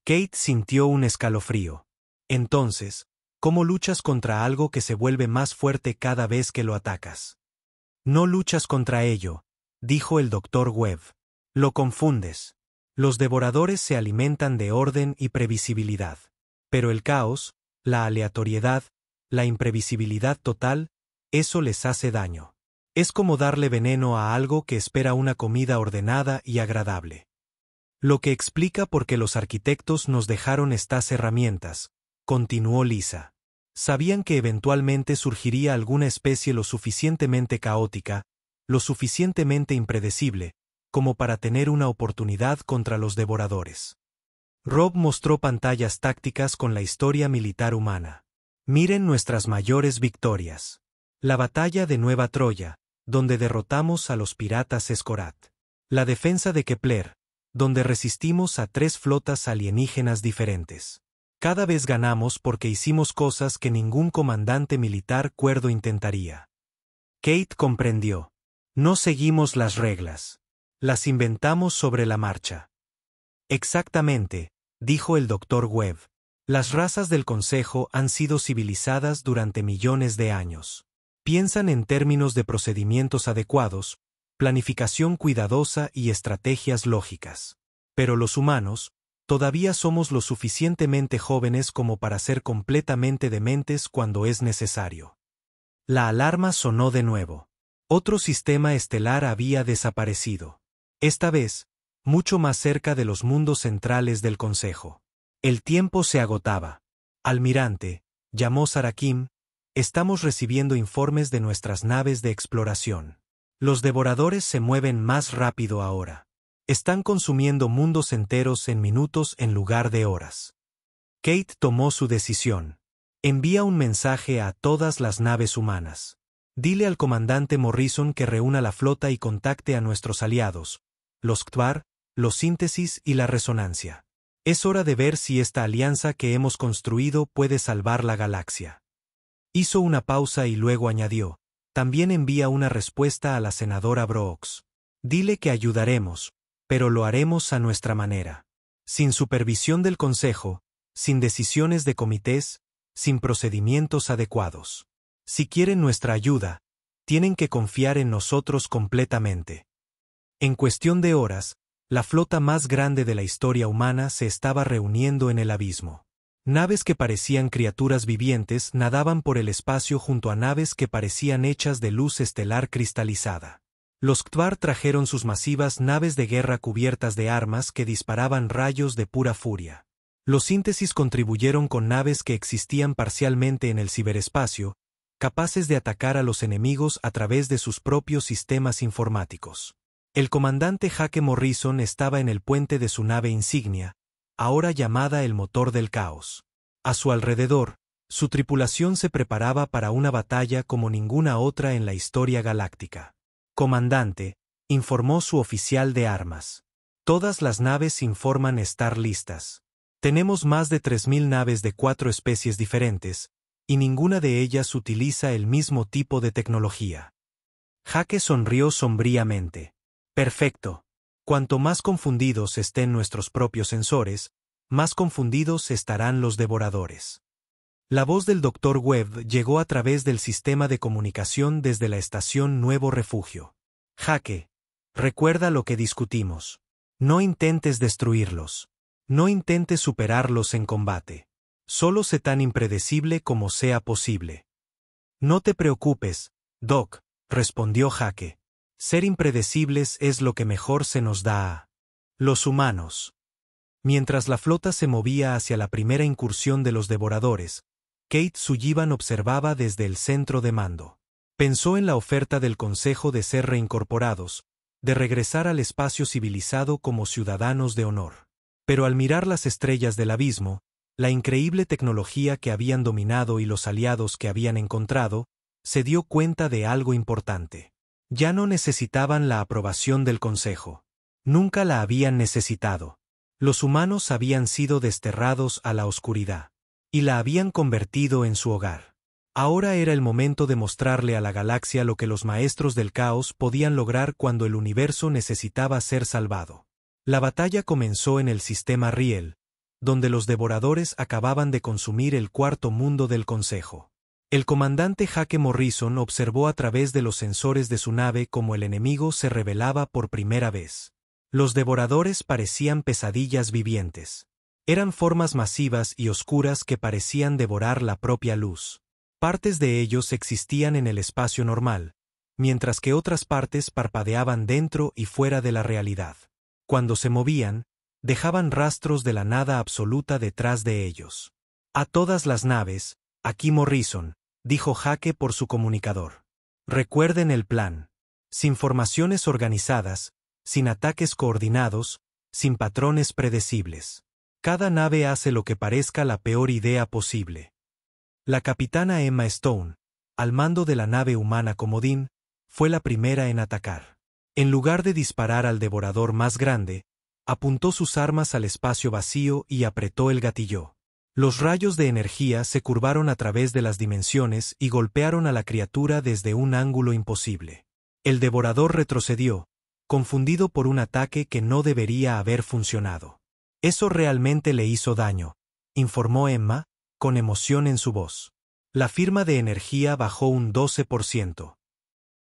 Kate sintió un escalofrío. Entonces, ¿cómo luchas contra algo que se vuelve más fuerte cada vez que lo atacas? No luchas contra ello, dijo el doctor Webb. Lo confundes. Los devoradores se alimentan de orden y previsibilidad. Pero el caos, la aleatoriedad, la imprevisibilidad total, eso les hace daño. Es como darle veneno a algo que espera una comida ordenada y agradable. Lo que explica por qué los arquitectos nos dejaron estas herramientas, continuó Lisa. Sabían que eventualmente surgiría alguna especie lo suficientemente caótica, lo suficientemente impredecible, como para tener una oportunidad contra los devoradores. Rob mostró pantallas tácticas con la historia militar humana. Miren nuestras mayores victorias. La batalla de Nueva Troya, donde derrotamos a los piratas Escorat. La defensa de Kepler, donde resistimos a 3 flotas alienígenas diferentes. Cada vez ganamos porque hicimos cosas que ningún comandante militar cuerdo intentaría. Kate comprendió. No seguimos las reglas. Las inventamos sobre la marcha. Exactamente, dijo el Dr. Webb. Las razas del Consejo han sido civilizadas durante millones de años. Piensan en términos de procedimientos adecuados, planificación cuidadosa y estrategias lógicas. Pero los humanos, todavía somos lo suficientemente jóvenes como para ser completamente dementes cuando es necesario. La alarma sonó de nuevo. Otro sistema estelar había desaparecido. Esta vez, mucho más cerca de los mundos centrales del Consejo. El tiempo se agotaba. Almirante, llamó Sarakim, estamos recibiendo informes de nuestras naves de exploración. Los devoradores se mueven más rápido ahora. Están consumiendo mundos enteros en minutos en lugar de horas. Kate tomó su decisión. Envía un mensaje a todas las naves humanas. Dile al comandante Morrison que reúna la flota y contacte a nuestros aliados, los Ktvar, los Síntesis y la Resonancia. Es hora de ver si esta alianza que hemos construido puede salvar la galaxia. Hizo una pausa y luego añadió, también envía una respuesta a la senadora Brooks. Dile que ayudaremos, pero lo haremos a nuestra manera. Sin supervisión del Consejo, sin decisiones de comités, sin procedimientos adecuados. Si quieren nuestra ayuda, tienen que confiar en nosotros completamente. En cuestión de horas, la flota más grande de la historia humana se estaba reuniendo en el abismo. Naves que parecían criaturas vivientes nadaban por el espacio junto a naves que parecían hechas de luz estelar cristalizada. Los Ktvar trajeron sus masivas naves de guerra cubiertas de armas que disparaban rayos de pura furia. Los Síntesis contribuyeron con naves que existían parcialmente en el ciberespacio, capaces de atacar a los enemigos a través de sus propios sistemas informáticos. El comandante Hake Morrison estaba en el puente de su nave insignia, ahora llamada el Motor del Caos. A su alrededor, su tripulación se preparaba para una batalla como ninguna otra en la historia galáctica. Comandante, informó su oficial de armas. Todas las naves informan estar listas. Tenemos más de 3000 naves de 4 especies diferentes, y ninguna de ellas utiliza el mismo tipo de tecnología. Hake sonrió sombríamente. Perfecto. Cuanto más confundidos estén nuestros propios sensores, más confundidos estarán los devoradores. La voz del Dr. Webb llegó a través del sistema de comunicación desde la estación Nuevo Refugio. Hake, recuerda lo que discutimos. No intentes destruirlos. No intentes superarlos en combate. Solo sé tan impredecible como sea posible. No te preocupes, Doc, respondió Hake. Ser impredecibles es lo que mejor se nos da a los humanos. Mientras la flota se movía hacia la primera incursión de los devoradores, Kate Sullivan observaba desde el centro de mando. Pensó en la oferta del Consejo de ser reincorporados, de regresar al espacio civilizado como ciudadanos de honor. Pero al mirar las estrellas del abismo, la increíble tecnología que habían dominado y los aliados que habían encontrado, se dio cuenta de algo importante. Ya no necesitaban la aprobación del Consejo. Nunca la habían necesitado. Los humanos habían sido desterrados a la oscuridad, y la habían convertido en su hogar. Ahora era el momento de mostrarle a la galaxia lo que los maestros del caos podían lograr cuando el universo necesitaba ser salvado. La batalla comenzó en el sistema Riel, donde los devoradores acababan de consumir el cuarto mundo del Consejo. El comandante Hake Morrison observó a través de los sensores de su nave cómo el enemigo se revelaba por primera vez. Los devoradores parecían pesadillas vivientes. Eran formas masivas y oscuras que parecían devorar la propia luz. Partes de ellos existían en el espacio normal, mientras que otras partes parpadeaban dentro y fuera de la realidad. Cuando se movían, dejaban rastros de la nada absoluta detrás de ellos. A todas las naves, aquí Morrison, dijo Jake por su comunicador. Recuerden el plan. Sin formaciones organizadas, sin ataques coordinados, sin patrones predecibles. Cada nave hace lo que parezca la peor idea posible. La capitana Emma Stone, al mando de la nave humana Comodín, fue la primera en atacar. En lugar de disparar al devorador más grande, apuntó sus armas al espacio vacío y apretó el gatillo. Los rayos de energía se curvaron a través de las dimensiones y golpearon a la criatura desde un ángulo imposible. El devorador retrocedió, confundido por un ataque que no debería haber funcionado. Eso realmente le hizo daño, informó Emma, con emoción en su voz. La firma de energía bajó un 12%.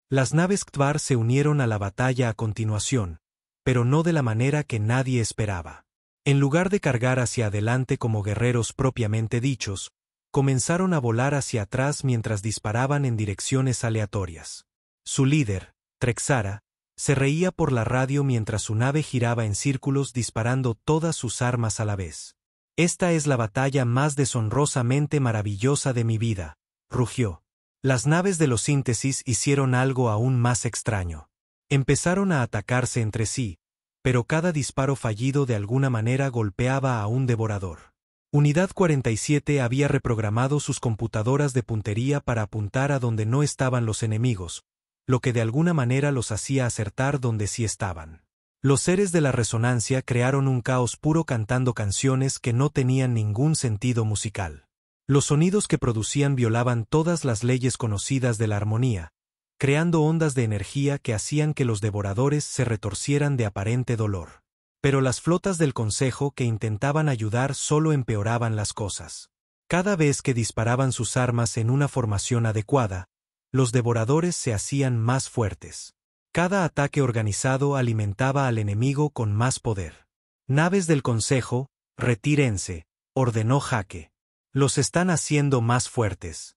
Las naves Kvar se unieron a la batalla a continuación, pero no de la manera que nadie esperaba. En lugar de cargar hacia adelante como guerreros propiamente dichos, comenzaron a volar hacia atrás mientras disparaban en direcciones aleatorias. Su líder, Trexara, se reía por la radio mientras su nave giraba en círculos disparando todas sus armas a la vez. «Esta es la batalla más deshonrosamente maravillosa de mi vida», rugió. Las naves de los Síntesis hicieron algo aún más extraño. Empezaron a atacarse entre sí, pero cada disparo fallido de alguna manera golpeaba a un devorador. Unidad 47 había reprogramado sus computadoras de puntería para apuntar a donde no estaban los enemigos, lo que de alguna manera los hacía acertar donde sí estaban. Los seres de la resonancia crearon un caos puro cantando canciones que no tenían ningún sentido musical. Los sonidos que producían violaban todas las leyes conocidas de la armonía, creando ondas de energía que hacían que los devoradores se retorcieran de aparente dolor. Pero las flotas del Consejo que intentaban ayudar solo empeoraban las cosas. Cada vez que disparaban sus armas en una formación adecuada, los devoradores se hacían más fuertes. Cada ataque organizado alimentaba al enemigo con más poder. «Naves del Consejo, retírense», ordenó Jake. «Los están haciendo más fuertes».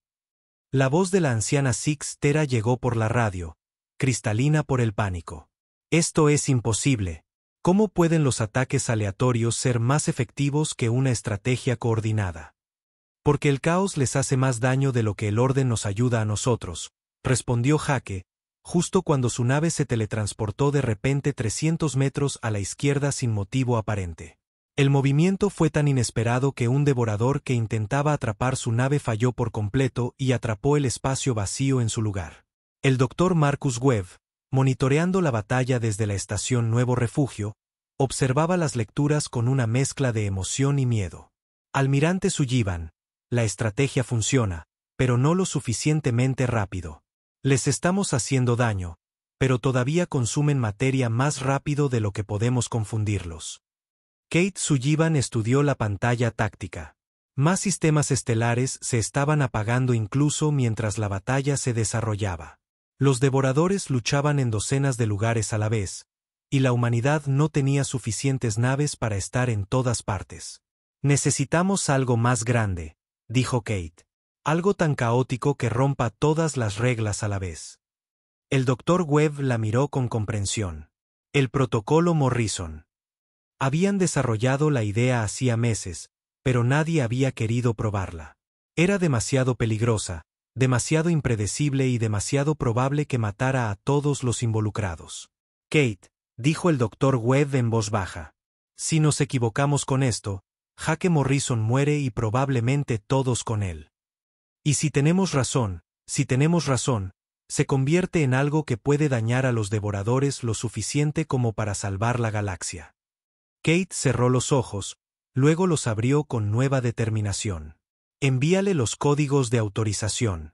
La voz de la anciana Six Tera llegó por la radio, cristalina por el pánico. «Esto es imposible. ¿Cómo pueden los ataques aleatorios ser más efectivos que una estrategia coordinada?» «Porque el caos les hace más daño de lo que el orden nos ayuda a nosotros», respondió Jake, justo cuando su nave se teletransportó de repente 300 metros a la izquierda sin motivo aparente. El movimiento fue tan inesperado que un devorador que intentaba atrapar su nave falló por completo y atrapó el espacio vacío en su lugar. El Dr. Marcus Webb, monitoreando la batalla desde la estación Nuevo Refugio, observaba las lecturas con una mezcla de emoción y miedo. «Almirante Sullivan, la estrategia funciona, pero no lo suficientemente rápido. Les estamos haciendo daño, pero todavía consumen materia más rápido de lo que podemos confundirlos». Kate Sullivan estudió la pantalla táctica. Más sistemas estelares se estaban apagando incluso mientras la batalla se desarrollaba. Los devoradores luchaban en docenas de lugares a la vez, y la humanidad no tenía suficientes naves para estar en todas partes. «Necesitamos algo más grande», dijo Kate. «Algo tan caótico que rompa todas las reglas a la vez». El Dr. Webb la miró con comprensión. El protocolo Morrison. Habían desarrollado la idea hacía meses, pero nadie había querido probarla. Era demasiado peligrosa, demasiado impredecible y demasiado probable que matara a todos los involucrados. «Kate», dijo el Dr. Webb en voz baja. «Si nos equivocamos con esto, Jake Morrison muere y probablemente todos con él. Y si tenemos razón, se convierte en algo que puede dañar a los devoradores lo suficiente como para salvar la galaxia». Kate cerró los ojos, luego los abrió con nueva determinación. «Envíale los códigos de autorización».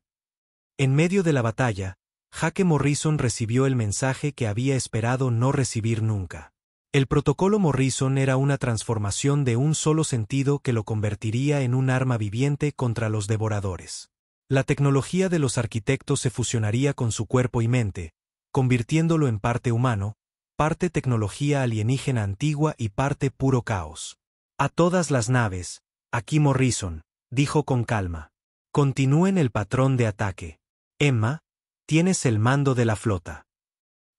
En medio de la batalla, Jake Morrison recibió el mensaje que había esperado no recibir nunca. El protocolo Morrison era una transformación de un solo sentido que lo convertiría en un arma viviente contra los devoradores. La tecnología de los arquitectos se fusionaría con su cuerpo y mente, convirtiéndolo en parte humano, parte tecnología alienígena antigua y parte puro caos. «A todas las naves, aquí Morrison», dijo con calma. «Continúen el patrón de ataque. Emma, Tienes el mando de la flota.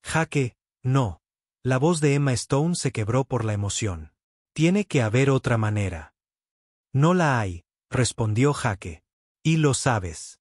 Jake, no. La voz de Emma Stone se quebró por la emoción. Tiene que haber otra manera. No la hay, respondió Jake. Y lo sabes.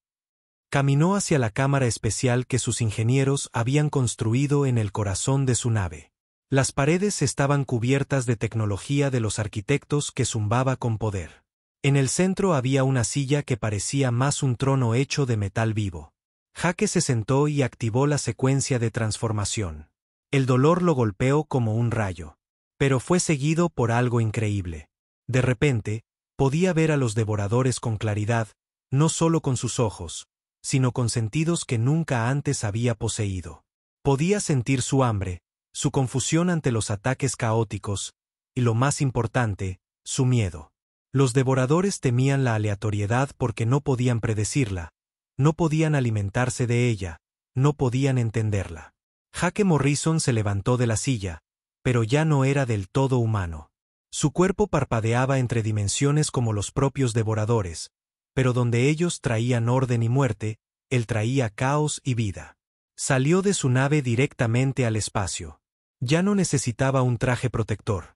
Caminó hacia la cámara especial que sus ingenieros habían construido en el corazón de su nave. Las paredes estaban cubiertas de tecnología de los arquitectos que zumbaba con poder. En el centro había una silla que parecía más un trono hecho de metal vivo. Jake se sentó y activó la secuencia de transformación. El dolor lo golpeó como un rayo. Pero fue seguido por algo increíble. De repente, podía ver a los devoradores con claridad, no solo con sus ojos, sino con sentidos que nunca antes había poseído. Podía sentir su hambre, su confusión ante los ataques caóticos, y lo más importante, su miedo. Los devoradores temían la aleatoriedad porque no podían predecirla, no podían alimentarse de ella, no podían entenderla. Jake Morrison se levantó de la silla, pero ya no era del todo humano. Su cuerpo parpadeaba entre dimensiones como los propios devoradores, pero donde ellos traían orden y muerte, él traía caos y vida. Salió de su nave directamente al espacio. Ya no necesitaba un traje protector.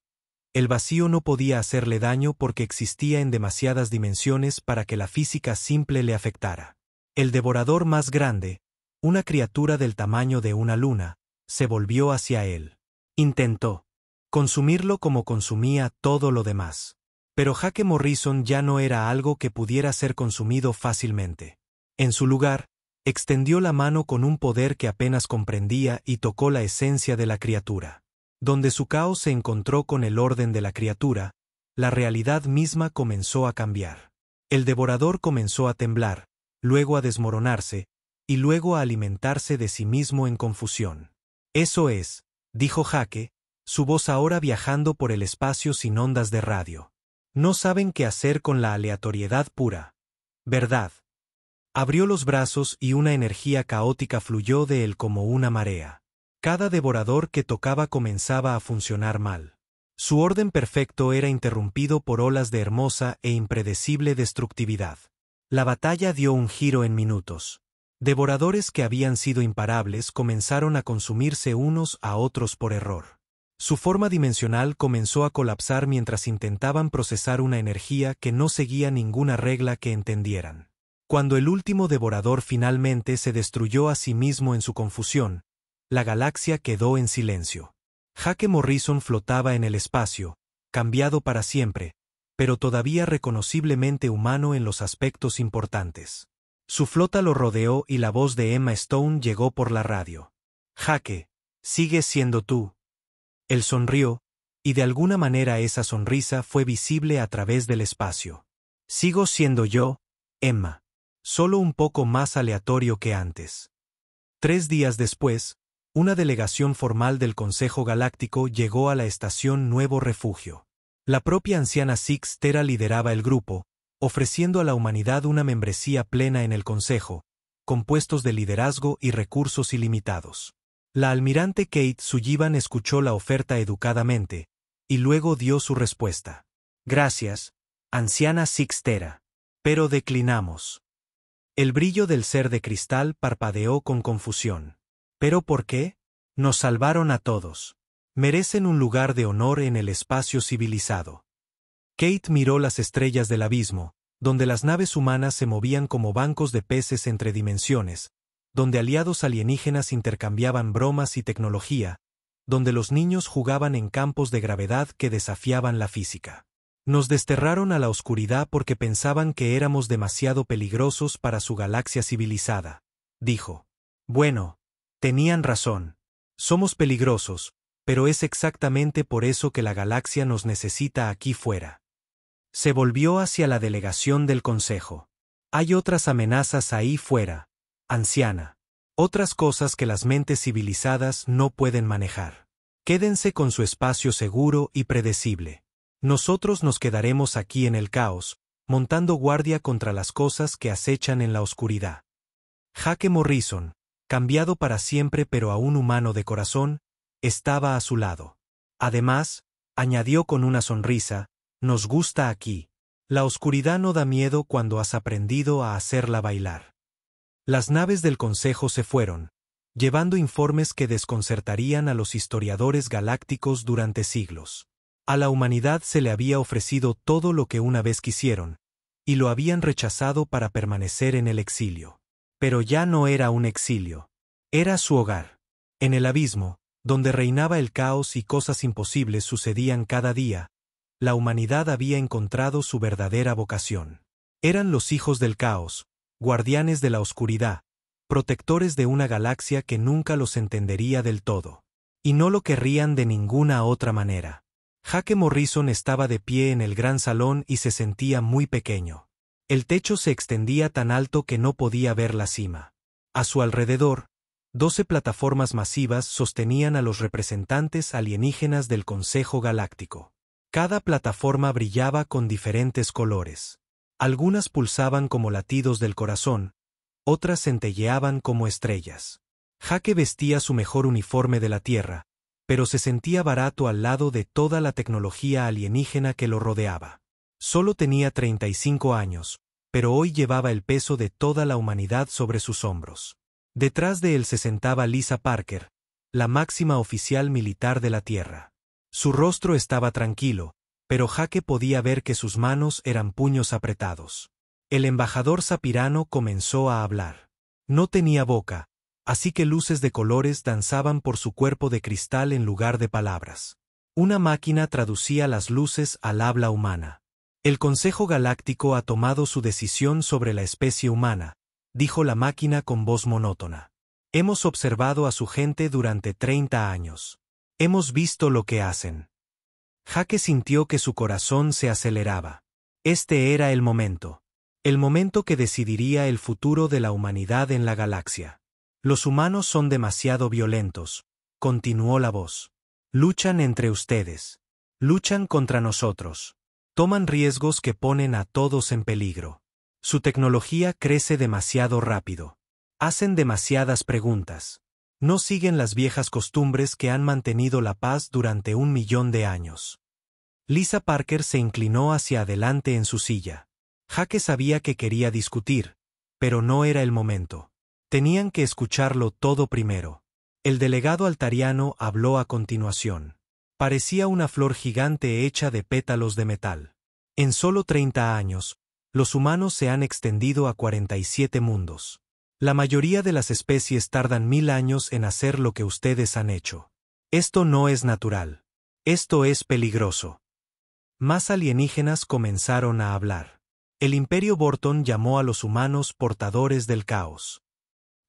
El vacío no podía hacerle daño porque existía en demasiadas dimensiones para que la física simple le afectara. El devorador más grande, una criatura del tamaño de una luna, se volvió hacia él. Intentó consumirlo como consumía todo lo demás. Pero Jake Morrison ya no era algo que pudiera ser consumido fácilmente. En su lugar, extendió la mano con un poder que apenas comprendía y tocó la esencia de la criatura. Donde su caos se encontró con el orden de la criatura, la realidad misma comenzó a cambiar. El devorador comenzó a temblar, luego a desmoronarse, y luego a alimentarse de sí mismo en confusión. Eso es, dijo Jake, su voz ahora viajando por el espacio sin ondas de radio. No saben qué hacer con la aleatoriedad pura. ¿Verdad? Abrió los brazos y una energía caótica fluyó de él como una marea. Cada devorador que tocaba comenzaba a funcionar mal. Su orden perfecto era interrumpido por olas de hermosa e impredecible destructividad. La batalla dio un giro en minutos. Devoradores que habían sido imparables comenzaron a consumirse unos a otros por error. Su forma dimensional comenzó a colapsar mientras intentaban procesar una energía que no seguía ninguna regla que entendieran. Cuando el último devorador finalmente se destruyó a sí mismo en su confusión, la galaxia quedó en silencio. Jake Morrison flotaba en el espacio, cambiado para siempre, pero todavía reconociblemente humano en los aspectos importantes. Su flota lo rodeó y la voz de Emma Stone llegó por la radio. Jake, sigues siendo tú. Él sonrió, y de alguna manera esa sonrisa fue visible a través del espacio. Sigo siendo yo, Emma. Solo un poco más aleatorio que antes. 3 días después, una delegación formal del Consejo Galáctico llegó a la estación Nuevo Refugio. La propia anciana Six Tera lideraba el grupo, ofreciendo a la humanidad una membresía plena en el Consejo, con puestos de liderazgo y recursos ilimitados. La almirante Kate Sullivan escuchó la oferta educadamente, y luego dio su respuesta. Gracias, anciana Six Tera. Pero declinamos. El brillo del ser de cristal parpadeó con confusión. ¿Pero por qué? Nos salvaron a todos. Merecen un lugar de honor en el espacio civilizado. Kate miró las estrellas del abismo, donde las naves humanas se movían como bancos de peces entre dimensiones, donde aliados alienígenas intercambiaban bromas y tecnología, donde los niños jugaban en campos de gravedad que desafiaban la física. Nos desterraron a la oscuridad porque pensaban que éramos demasiado peligrosos para su galaxia civilizada, dijo. Bueno, tenían razón. Somos peligrosos, pero es exactamente por eso que la galaxia nos necesita aquí fuera. Se volvió hacia la delegación del Consejo. Hay otras amenazas ahí fuera, anciana. Otras cosas que las mentes civilizadas no pueden manejar. Quédense con su espacio seguro y predecible. Nosotros nos quedaremos aquí en el caos, montando guardia contra las cosas que acechan en la oscuridad. Jake Morrison, cambiado para siempre pero aún humano de corazón, estaba a su lado. Además, añadió con una sonrisa, nos gusta aquí. La oscuridad no da miedo cuando has aprendido a hacerla bailar. Las naves del Consejo se fueron, llevando informes que desconcertarían a los historiadores galácticos durante siglos. A la humanidad se le había ofrecido todo lo que una vez quisieron, y lo habían rechazado para permanecer en el exilio. Pero ya no era un exilio. Era su hogar. En el abismo, donde reinaba el caos y cosas imposibles sucedían cada día, la humanidad había encontrado su verdadera vocación. Eran los hijos del caos, guardianes de la oscuridad, protectores de una galaxia que nunca los entendería del todo. Y no lo querrían de ninguna otra manera. Jake Morrison estaba de pie en el gran salón y se sentía muy pequeño. El techo se extendía tan alto que no podía ver la cima. A su alrededor, 12 plataformas masivas sostenían a los representantes alienígenas del Consejo Galáctico. Cada plataforma brillaba con diferentes colores. Algunas pulsaban como latidos del corazón, otras centelleaban como estrellas. Jake vestía su mejor uniforme de la Tierra, pero se sentía barato al lado de toda la tecnología alienígena que lo rodeaba. Solo tenía 35 años, pero hoy llevaba el peso de toda la humanidad sobre sus hombros. Detrás de él se sentaba Lisa Parker, la máxima oficial militar de la Tierra. Su rostro estaba tranquilo, pero Jake podía ver que sus manos eran puños apretados. El embajador Sapirano comenzó a hablar. No tenía boca, así que luces de colores danzaban por su cuerpo de cristal en lugar de palabras. Una máquina traducía las luces al habla humana. El Consejo Galáctico ha tomado su decisión sobre la especie humana, dijo la máquina con voz monótona. Hemos observado a su gente durante 30 años. Hemos visto lo que hacen. Jake sintió que su corazón se aceleraba. Este era el momento que decidiría el futuro de la humanidad en la galaxia. Los humanos son demasiado violentos, continuó la voz. Luchan entre ustedes. Luchan contra nosotros. Toman riesgos que ponen a todos en peligro. Su tecnología crece demasiado rápido. Hacen demasiadas preguntas. No siguen las viejas costumbres que han mantenido la paz durante 1 millón de años. Lisa Parker se inclinó hacia adelante en su silla. Jake sabía que quería discutir, pero no era el momento. Tenían que escucharlo todo primero. El delegado altariano habló a continuación. Parecía una flor gigante hecha de pétalos de metal. En solo 30 años, los humanos se han extendido a 47 mundos. La mayoría de las especies tardan 1000 años en hacer lo que ustedes han hecho. Esto no es natural. Esto es peligroso. Más alienígenas comenzaron a hablar. El Imperio Borton llamó a los humanos portadores del caos.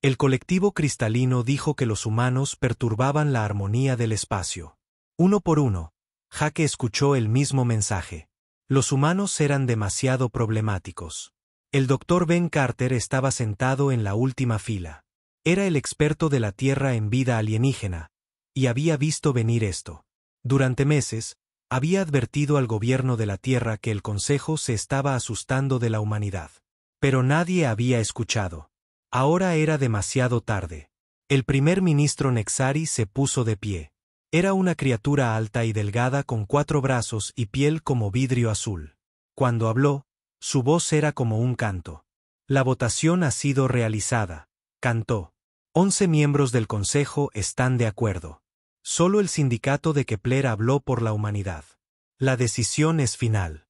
El colectivo cristalino dijo que los humanos perturbaban la armonía del espacio. Uno por uno, Jake escuchó el mismo mensaje. Los humanos eran demasiado problemáticos. El Dr. Ben Carter estaba sentado en la última fila. Era el experto de la Tierra en vida alienígena, y había visto venir esto. Durante meses, había advertido al gobierno de la Tierra que el Consejo se estaba asustando de la humanidad. Pero nadie había escuchado. Ahora era demasiado tarde. El primer ministro Nexari se puso de pie. Era una criatura alta y delgada con 4 brazos y piel como vidrio azul. Cuando habló, su voz era como un canto. La votación ha sido realizada, cantó. 11 miembros del Consejo están de acuerdo. Solo el sindicato de Kepler habló por la humanidad. La decisión es final.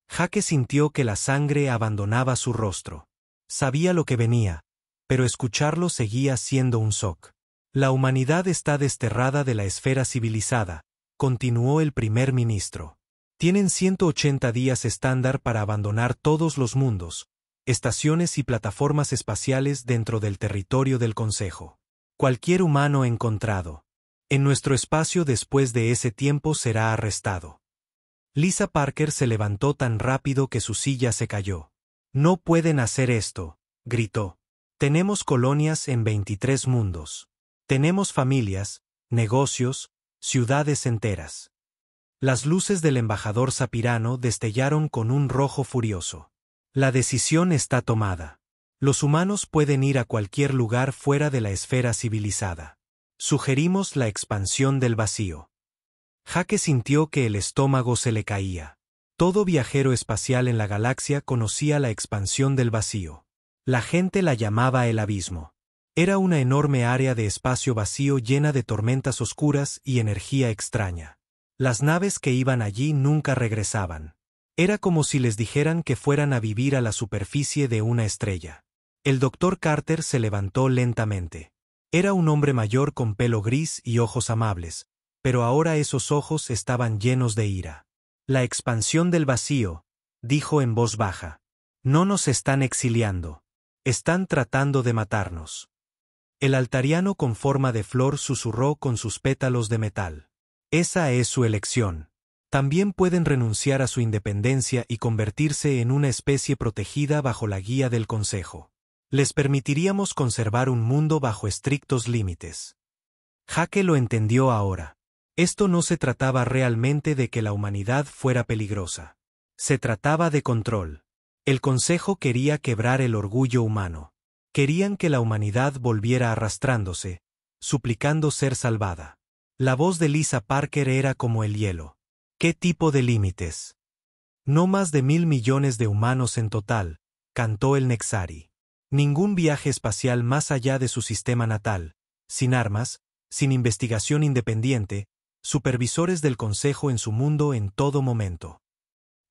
Jake sintió que la sangre abandonaba su rostro. Sabía lo que venía, pero escucharlo seguía siendo un shock. La humanidad está desterrada de la esfera civilizada, continuó el primer ministro. Tienen 180 días estándar para abandonar todos los mundos, estaciones y plataformas espaciales dentro del territorio del Consejo. Cualquier humano encontrado en nuestro espacio después de ese tiempo será arrestado. Lisa Parker se levantó tan rápido que su silla se cayó. No pueden hacer esto, gritó. Tenemos colonias en 23 mundos. Tenemos familias, negocios, ciudades enteras. Las luces del embajador Sapirano destellaron con un rojo furioso. La decisión está tomada. Los humanos pueden ir a cualquier lugar fuera de la esfera civilizada. Sugerimos la expansión del vacío. Jake sintió que el estómago se le caía. Todo viajero espacial en la galaxia conocía la expansión del vacío. La gente la llamaba el abismo. Era una enorme área de espacio vacío llena de tormentas oscuras y energía extraña. Las naves que iban allí nunca regresaban. Era como si les dijeran que fueran a vivir a la superficie de una estrella. El doctor Carter se levantó lentamente. Era un hombre mayor con pelo gris y ojos amables, pero ahora esos ojos estaban llenos de ira. La expansión del vacío, dijo en voz baja. No nos están exiliando. Están tratando de matarnos. El altariano con forma de flor susurró con sus pétalos de metal. Esa es su elección. También pueden renunciar a su independencia y convertirse en una especie protegida bajo la guía del Consejo. Les permitiríamos conservar un mundo bajo estrictos límites. Jake lo entendió ahora. Esto no se trataba realmente de que la humanidad fuera peligrosa. Se trataba de control. El Consejo quería quebrar el orgullo humano. Querían que la humanidad volviera arrastrándose, suplicando ser salvada. La voz de Lisa Parker era como el hielo. ¿Qué tipo de límites? No más de 1.000 millones de humanos en total, cantó el Nexari. Ningún viaje espacial más allá de su sistema natal, sin armas, sin investigación independiente, supervisores del Consejo en su mundo en todo momento.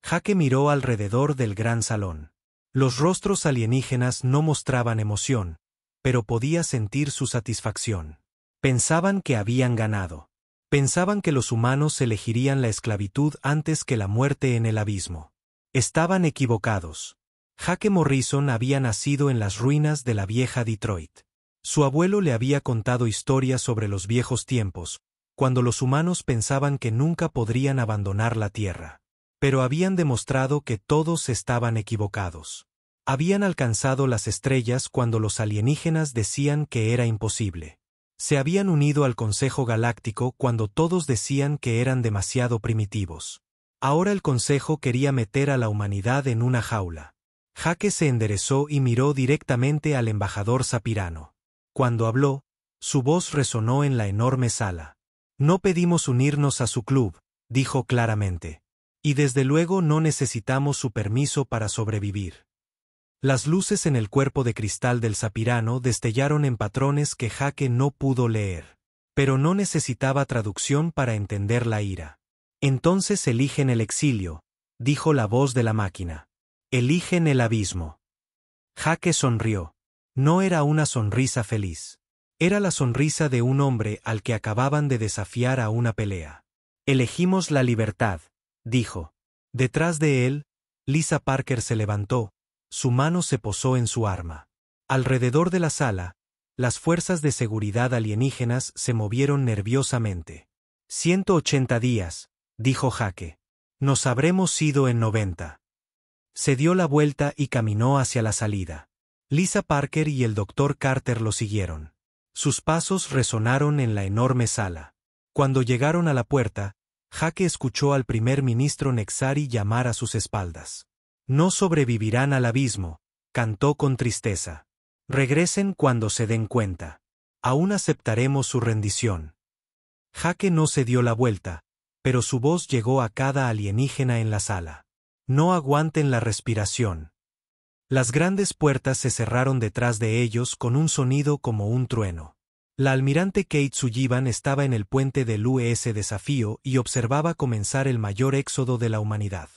Jake miró alrededor del gran salón. Los rostros alienígenas no mostraban emoción, pero podía sentir su satisfacción. Pensaban que habían ganado. Pensaban que los humanos elegirían la esclavitud antes que la muerte en el abismo. Estaban equivocados. Jake Morrison había nacido en las ruinas de la vieja Detroit. Su abuelo le había contado historias sobre los viejos tiempos, cuando los humanos pensaban que nunca podrían abandonar la Tierra. Pero habían demostrado que todos estaban equivocados. Habían alcanzado las estrellas cuando los alienígenas decían que era imposible. Se habían unido al Consejo Galáctico cuando todos decían que eran demasiado primitivos. Ahora el Consejo quería meter a la humanidad en una jaula. Jake se enderezó y miró directamente al embajador Sapirano. Cuando habló, su voz resonó en la enorme sala. No pedimos unirnos a su club, dijo claramente. Y desde luego no necesitamos su permiso para sobrevivir. Las luces en el cuerpo de cristal del Sapirano destellaron en patrones que Jake no pudo leer. Pero no necesitaba traducción para entender la ira. Entonces eligen el exilio, dijo la voz de la máquina. Eligen el abismo. Jake sonrió. No era una sonrisa feliz. Era la sonrisa de un hombre al que acababan de desafiar a una pelea. Elegimos la libertad, dijo. Detrás de él, Lisa Parker se levantó, su mano se posó en su arma. Alrededor de la sala, las fuerzas de seguridad alienígenas se movieron nerviosamente. 180 días, dijo Jake. Nos habremos ido en 90. Se dio la vuelta y caminó hacia la salida. Lisa Parker y el doctor Carter lo siguieron. Sus pasos resonaron en la enorme sala. Cuando llegaron a la puerta, Jake escuchó al primer ministro Nexari llamar a sus espaldas. No sobrevivirán al abismo, cantó con tristeza. Regresen cuando se den cuenta. Aún aceptaremos su rendición. Jake no se dio la vuelta, pero su voz llegó a cada alienígena en la sala. No aguanten la respiración. Las grandes puertas se cerraron detrás de ellos con un sonido como un trueno. La almirante Kate Sullivan estaba en el puente del US Desafío y observaba comenzar el mayor éxodo de la humanidad.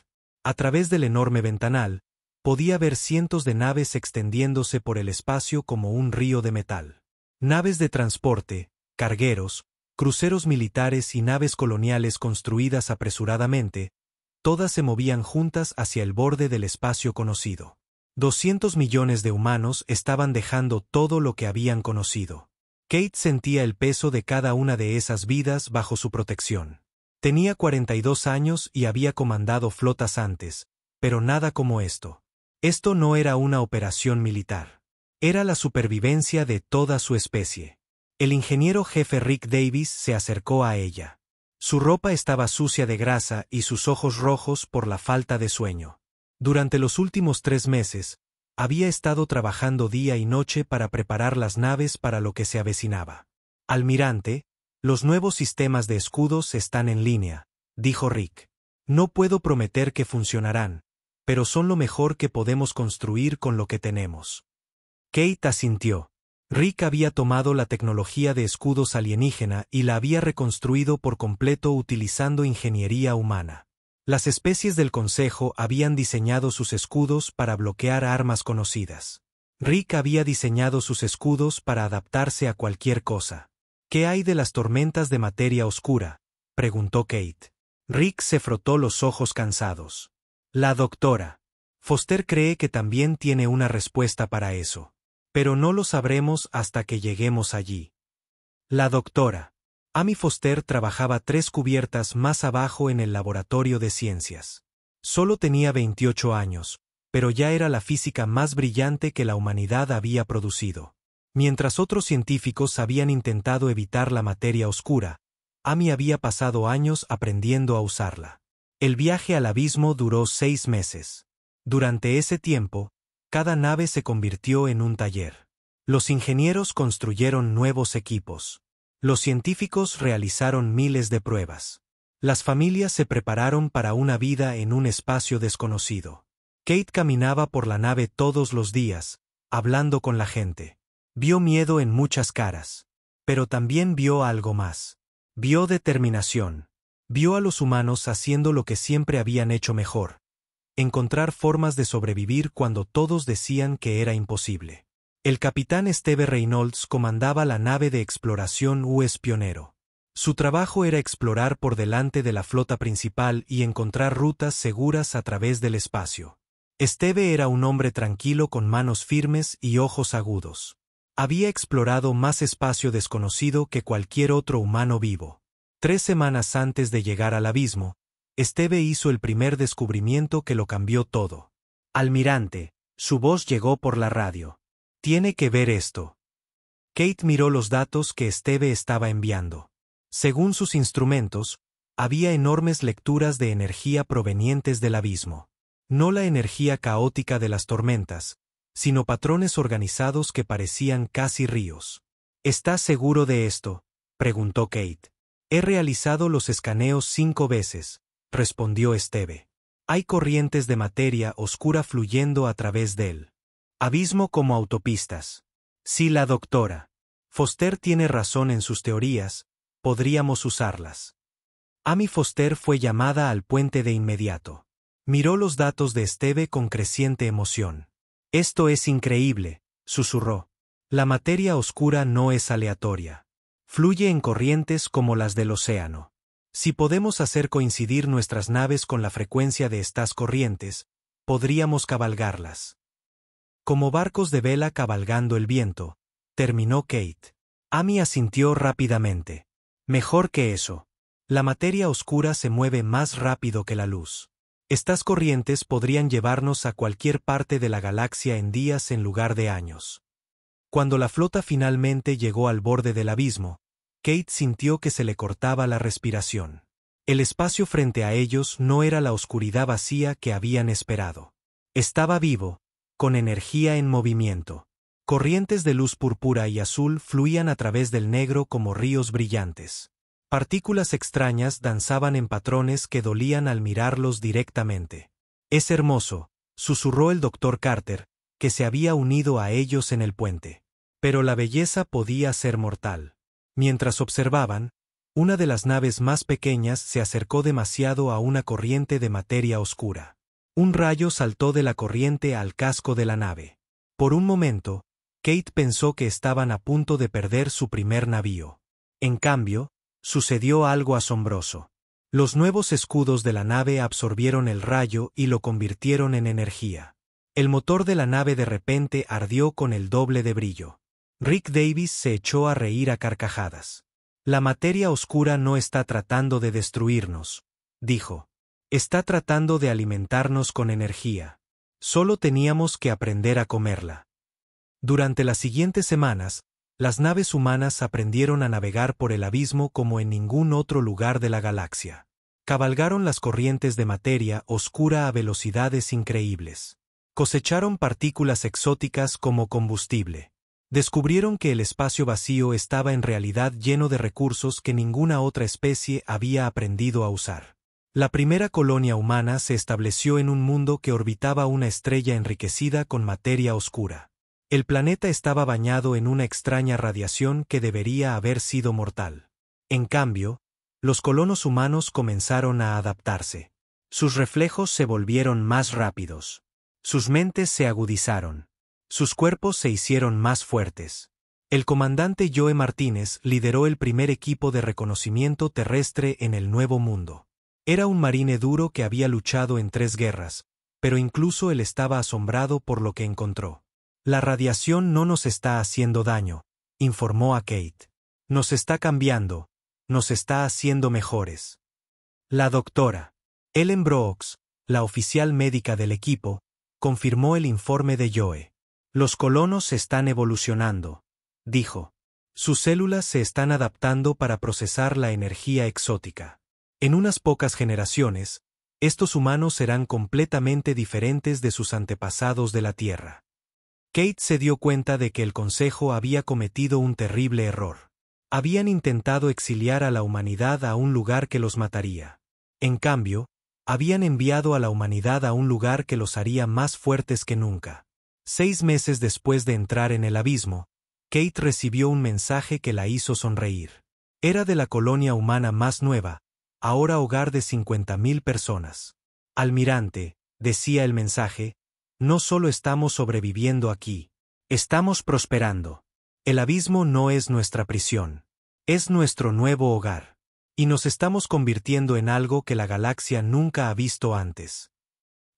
A través del enorme ventanal, podía ver cientos de naves extendiéndose por el espacio como un río de metal. Naves de transporte, cargueros, cruceros militares y naves coloniales construidas apresuradamente, todas se movían juntas hacia el borde del espacio conocido. 200 millones de humanos estaban dejando todo lo que habían conocido. Kate sentía el peso de cada una de esas vidas bajo su protección. Tenía 42 años y había comandado flotas antes, pero nada como esto. Esto no era una operación militar. Era la supervivencia de toda su especie. El ingeniero jefe Rick Davis se acercó a ella. Su ropa estaba sucia de grasa y sus ojos rojos por la falta de sueño. Durante los últimos 3 meses, había estado trabajando día y noche para preparar las naves para lo que se avecinaba. Almirante, los nuevos sistemas de escudos están en línea, dijo Rick. No puedo prometer que funcionarán, pero son lo mejor que podemos construir con lo que tenemos. Kate asintió. Rick había tomado la tecnología de escudos alienígena y la había reconstruido por completo utilizando ingeniería humana. Las especies del Consejo habían diseñado sus escudos para bloquear armas conocidas. Rick había diseñado sus escudos para adaptarse a cualquier cosa. ¿Qué hay de las tormentas de materia oscura?, preguntó Kate. Rick se frotó los ojos cansados. La doctora Foster cree que también tiene una respuesta para eso. Pero no lo sabremos hasta que lleguemos allí. La doctora Amy Foster trabajaba 3 cubiertas más abajo en el laboratorio de ciencias. Solo tenía 28 años, pero ya era la física más brillante que la humanidad había producido. Mientras otros científicos habían intentado evitar la materia oscura, Amy había pasado años aprendiendo a usarla. El viaje al abismo duró 6 meses. Durante ese tiempo, cada nave se convirtió en un taller. Los ingenieros construyeron nuevos equipos. Los científicos realizaron miles de pruebas. Las familias se prepararon para una vida en un espacio desconocido. Kate caminaba por la nave todos los días, hablando con la gente. Vio miedo en muchas caras. Pero también vio algo más. Vio determinación. Vio a los humanos haciendo lo que siempre habían hecho mejor: encontrar formas de sobrevivir cuando todos decían que era imposible. El capitán Steve Reynolds comandaba la nave de exploración US Pionero. Su trabajo era explorar por delante de la flota principal y encontrar rutas seguras a través del espacio. Steve era un hombre tranquilo con manos firmes y ojos agudos. Había explorado más espacio desconocido que cualquier otro humano vivo. 3 semanas antes de llegar al abismo, Steve hizo el primer descubrimiento que lo cambió todo. Almirante, su voz llegó por la radio. Tiene que ver esto. Kate miró los datos que Steve estaba enviando. Según sus instrumentos, había enormes lecturas de energía provenientes del abismo. No la energía caótica de las tormentas, sino patrones organizados que parecían casi ríos. ¿Estás seguro de esto?, preguntó Kate. He realizado los escaneos 5 veces, respondió Steve. Hay corrientes de materia oscura fluyendo a través del abismo como autopistas. Si la doctora Foster tiene razón en sus teorías, podríamos usarlas. Amy Foster fue llamada al puente de inmediato. Miró los datos de Steve con creciente emoción. Esto es increíble, susurró. La materia oscura no es aleatoria. Fluye en corrientes como las del océano. Si podemos hacer coincidir nuestras naves con la frecuencia de estas corrientes, podríamos cabalgarlas. Como barcos de vela cabalgando el viento, terminó Kate. Amy asintió rápidamente. Mejor que eso. La materia oscura se mueve más rápido que la luz. Estas corrientes podrían llevarnos a cualquier parte de la galaxia en días en lugar de años. Cuando la flota finalmente llegó al borde del abismo, Kate sintió que se le cortaba la respiración. El espacio frente a ellos no era la oscuridad vacía que habían esperado. Estaba vivo, con energía en movimiento. Corrientes de luz púrpura y azul fluían a través del negro como ríos brillantes. Partículas extrañas danzaban en patrones que dolían al mirarlos directamente. Es hermoso, susurró el Dr. Carter, que se había unido a ellos en el puente. Pero la belleza podía ser mortal. Mientras observaban, una de las naves más pequeñas se acercó demasiado a una corriente de materia oscura. Un rayo saltó de la corriente al casco de la nave. Por un momento, Kate pensó que estaban a punto de perder su primer navío. En cambio, sucedió algo asombroso. Los nuevos escudos de la nave absorbieron el rayo y lo convirtieron en energía. El motor de la nave de repente ardió con el doble de brillo. Rick Davis se echó a reír a carcajadas. La materia oscura no está tratando de destruirnos, dijo. Está tratando de alimentarnos con energía. Solo teníamos que aprender a comerla. Durante las siguientes semanas, las naves humanas aprendieron a navegar por el abismo como en ningún otro lugar de la galaxia. Cabalgaron las corrientes de materia oscura a velocidades increíbles. Cosecharon partículas exóticas como combustible. Descubrieron que el espacio vacío estaba en realidad lleno de recursos que ninguna otra especie había aprendido a usar. La primera colonia humana se estableció en un mundo que orbitaba una estrella enriquecida con materia oscura. El planeta estaba bañado en una extraña radiación que debería haber sido mortal. En cambio, los colonos humanos comenzaron a adaptarse. Sus reflejos se volvieron más rápidos. Sus mentes se agudizaron. Sus cuerpos se hicieron más fuertes. El comandante Joe Martínez lideró el primer equipo de reconocimiento terrestre en el Nuevo Mundo. Era un marine duro que había luchado en 3 guerras, pero incluso él estaba asombrado por lo que encontró. La radiación no nos está haciendo daño, informó a Kate. Nos está cambiando, nos está haciendo mejores. La doctora Ellen Brooks, la oficial médica del equipo, confirmó el informe de Joe. Los colonos están evolucionando, dijo. Sus células se están adaptando para procesar la energía exótica. En unas pocas generaciones, estos humanos serán completamente diferentes de sus antepasados de la Tierra. Kate se dio cuenta de que el Consejo había cometido un terrible error. Habían intentado exiliar a la humanidad a un lugar que los mataría. En cambio, habían enviado a la humanidad a un lugar que los haría más fuertes que nunca. 6 meses después de entrar en el abismo, Kate recibió un mensaje que la hizo sonreír. Era de la colonia humana más nueva, ahora hogar de 50.000 personas. Almirante, decía el mensaje, no solo estamos sobreviviendo aquí, estamos prosperando. El abismo no es nuestra prisión, es nuestro nuevo hogar. Y nos estamos convirtiendo en algo que la galaxia nunca ha visto antes.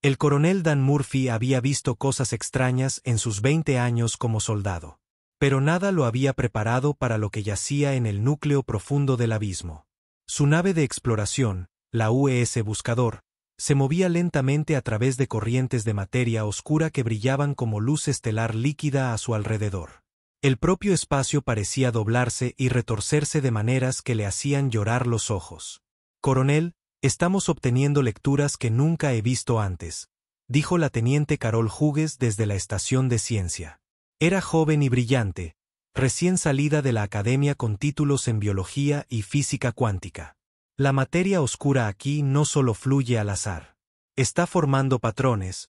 El coronel Dan Murphy había visto cosas extrañas en sus 20 años como soldado. Pero nada lo había preparado para lo que yacía en el núcleo profundo del abismo. Su nave de exploración, la UES Buscador, se movía lentamente a través de corrientes de materia oscura que brillaban como luz estelar líquida a su alrededor. El propio espacio parecía doblarse y retorcerse de maneras que le hacían llorar los ojos. Coronel, estamos obteniendo lecturas que nunca he visto antes, dijo la teniente Carol Hughes desde la estación de ciencia. Era joven y brillante, recién salida de la academia con títulos en biología y física cuántica. La materia oscura aquí no solo fluye al azar. Está formando patrones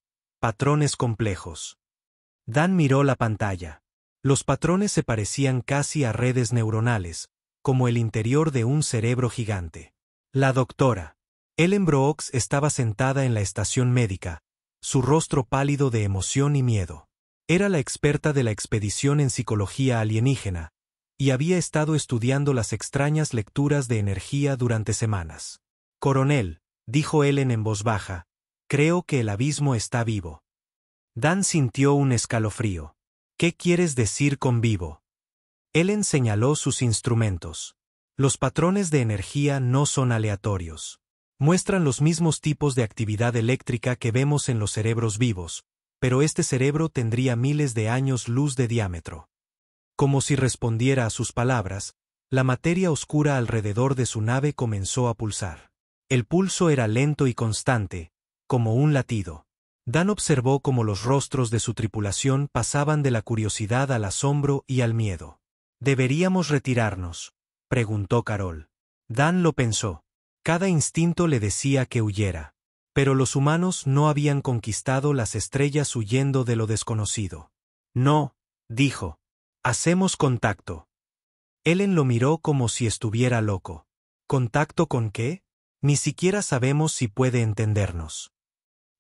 complejos. Dan miró la pantalla. Los patrones se parecían casi a redes neuronales, como el interior de un cerebro gigante. La doctora Ellen Brooks estaba sentada en la estación médica, su rostro pálido de emoción y miedo. Era la experta de la expedición en psicología alienígena, y había estado estudiando las extrañas lecturas de energía durante semanas. Coronel, dijo Ellen en voz baja, creo que el abismo está vivo. Dan sintió un escalofrío. ¿Qué quieres decir con vivo? Ellen señaló sus instrumentos. Los patrones de energía no son aleatorios. Muestran los mismos tipos de actividad eléctrica que vemos en los cerebros vivos, pero este cerebro tendría miles de años luz de diámetro. Como si respondiera a sus palabras, la materia oscura alrededor de su nave comenzó a pulsar. El pulso era lento y constante, como un latido. Dan observó cómo los rostros de su tripulación pasaban de la curiosidad al asombro y al miedo. ¿Deberíamos retirarnos?, preguntó Carol. Dan lo pensó. Cada instinto le decía que huyera. Pero los humanos no habían conquistado las estrellas huyendo de lo desconocido. No, dijo. Hacemos contacto. Ellen lo miró como si estuviera loco. ¿Contacto con qué? Ni siquiera sabemos si puede entendernos.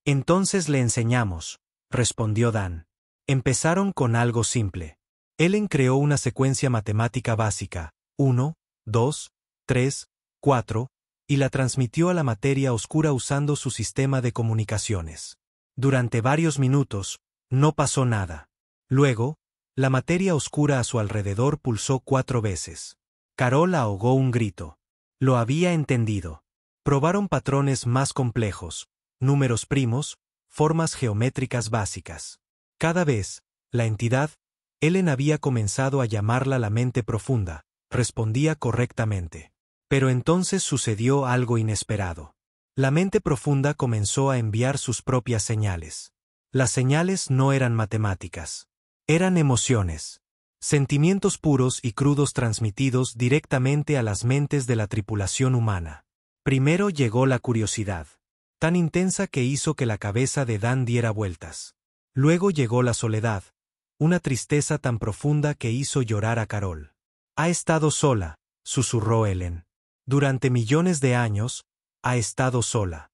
Entonces le enseñamos, respondió Dan. Empezaron con algo simple. Ellen creó una secuencia matemática básica, 1, 2, 3, 4, y la transmitió a la materia oscura usando su sistema de comunicaciones. Durante varios minutos, no pasó nada. Luego, la materia oscura a su alrededor pulsó 4 veces. Carol ahogó un grito. Lo había entendido. Probaron patrones más complejos, números primos, formas geométricas básicas. Cada vez, la entidad, Ellen había comenzado a llamarla la mente profunda, respondía correctamente. Pero entonces sucedió algo inesperado. La mente profunda comenzó a enviar sus propias señales. Las señales no eran matemáticas. Eran emociones. Sentimientos puros y crudos transmitidos directamente a las mentes de la tripulación humana. Primero llegó la curiosidad, tan intensa que hizo que la cabeza de Dan diera vueltas. Luego llegó la soledad, una tristeza tan profunda que hizo llorar a Carol. Ha estado sola, susurró Ellen. Durante millones de años, ha estado sola.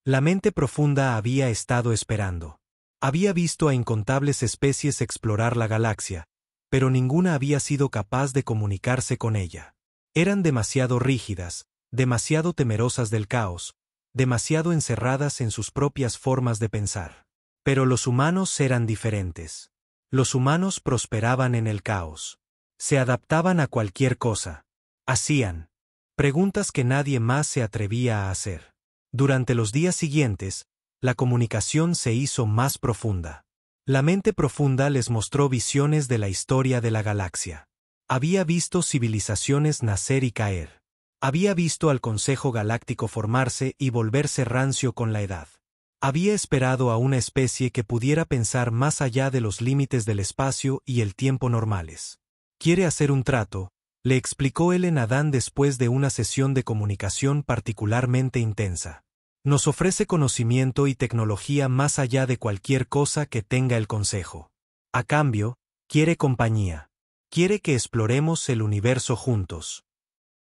La mente profunda había estado esperando. Había visto a incontables especies explorar la galaxia, pero ninguna había sido capaz de comunicarse con ella. Eran demasiado rígidas, demasiado temerosas del caos, demasiado encerradas en sus propias formas de pensar. Pero los humanos eran diferentes. Los humanos prosperaban en el caos. Se adaptaban a cualquier cosa. Hacían preguntas que nadie más se atrevía a hacer. Durante los días siguientes, la comunicación se hizo más profunda. La mente profunda les mostró visiones de la historia de la galaxia. Había visto civilizaciones nacer y caer. Había visto al Consejo Galáctico formarse y volverse rancio con la edad. Había esperado a una especie que pudiera pensar más allá de los límites del espacio y el tiempo normales. «Quiere hacer un trato», le explicó Ellen a Dan después de una sesión de comunicación particularmente intensa. «Nos ofrece conocimiento y tecnología más allá de cualquier cosa que tenga el Consejo. A cambio, quiere compañía. Quiere que exploremos el universo juntos».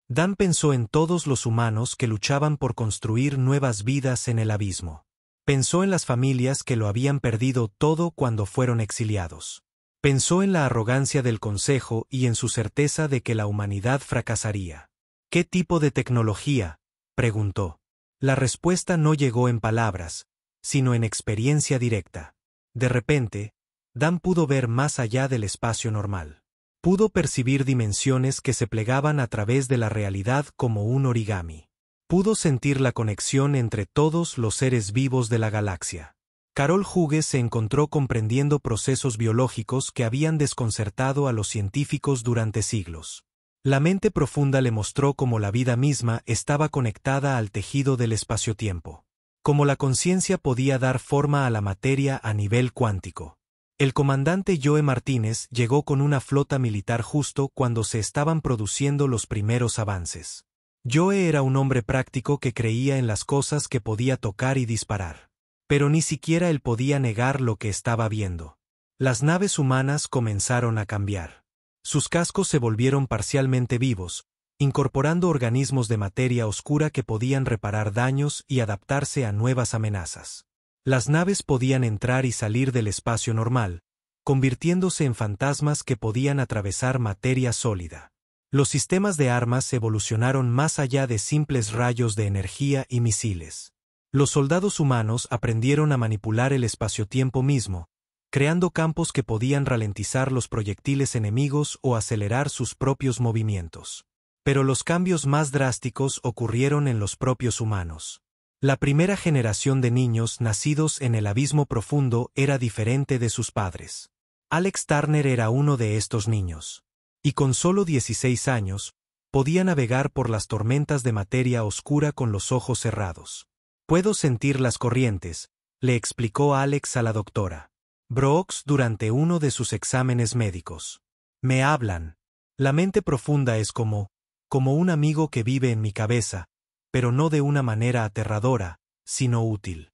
Dan pensó en todos los humanos que luchaban por construir nuevas vidas en el abismo. Pensó en las familias que lo habían perdido todo cuando fueron exiliados. Pensó en la arrogancia del Consejo y en su certeza de que la humanidad fracasaría. «¿Qué tipo de tecnología?», preguntó. La respuesta no llegó en palabras, sino en experiencia directa. De repente, Dan pudo ver más allá del espacio normal. Pudo percibir dimensiones que se plegaban a través de la realidad como un origami. Pudo sentir la conexión entre todos los seres vivos de la galaxia. Carol Hughes se encontró comprendiendo procesos biológicos que habían desconcertado a los científicos durante siglos. La mente profunda le mostró cómo la vida misma estaba conectada al tejido del espacio-tiempo. Cómo la conciencia podía dar forma a la materia a nivel cuántico. El comandante Joe Martínez llegó con una flota militar justo cuando se estaban produciendo los primeros avances. Joe era un hombre práctico que creía en las cosas que podía tocar y disparar. Pero ni siquiera él podía negar lo que estaba viendo. Las naves humanas comenzaron a cambiar. Sus cascos se volvieron parcialmente vivos, incorporando organismos de materia oscura que podían reparar daños y adaptarse a nuevas amenazas. Las naves podían entrar y salir del espacio normal, convirtiéndose en fantasmas que podían atravesar materia sólida. Los sistemas de armas evolucionaron más allá de simples rayos de energía y misiles. Los soldados humanos aprendieron a manipular el espacio-tiempo mismo, creando campos que podían ralentizar los proyectiles enemigos o acelerar sus propios movimientos. Pero los cambios más drásticos ocurrieron en los propios humanos. La primera generación de niños nacidos en el abismo profundo era diferente de sus padres. Alex Turner era uno de estos niños. Y con solo 16 años, podía navegar por las tormentas de materia oscura con los ojos cerrados. «Puedo sentir las corrientes», le explicó Alex a la doctora Brooks durante uno de sus exámenes médicos. «Me hablan. La mente profunda es como un amigo que vive en mi cabeza, pero no de una manera aterradora, sino útil».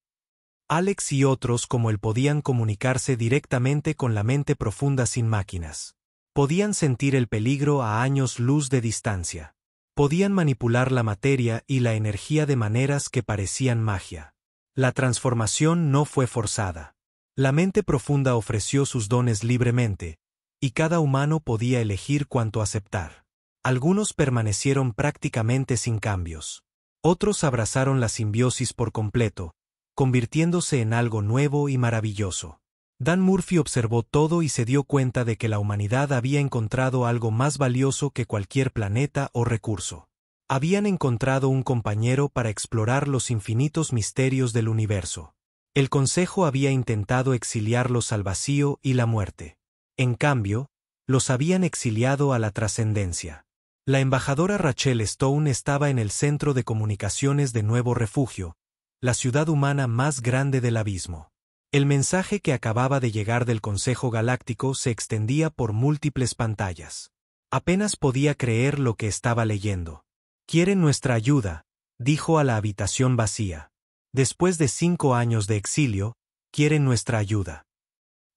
Alex y otros como él podían comunicarse directamente con la mente profunda sin máquinas. Podían sentir el peligro a años luz de distancia. Podían manipular la materia y la energía de maneras que parecían magia. La transformación no fue forzada. La mente profunda ofreció sus dones libremente, y cada humano podía elegir cuánto aceptar. Algunos permanecieron prácticamente sin cambios. Otros abrazaron la simbiosis por completo, convirtiéndose en algo nuevo y maravilloso. Dan Murphy observó todo y se dio cuenta de que la humanidad había encontrado algo más valioso que cualquier planeta o recurso. Habían encontrado un compañero para explorar los infinitos misterios del universo. El Consejo había intentado exiliarlos al vacío y la muerte. En cambio, los habían exiliado a la trascendencia. La embajadora Rachel Stone estaba en el centro de comunicaciones de Nuevo Refugio, la ciudad humana más grande del abismo. El mensaje que acababa de llegar del Consejo Galáctico se extendía por múltiples pantallas. Apenas podía creer lo que estaba leyendo. «Quieren nuestra ayuda», dijo a la habitación vacía. «Después de 5 años de exilio, quieren nuestra ayuda».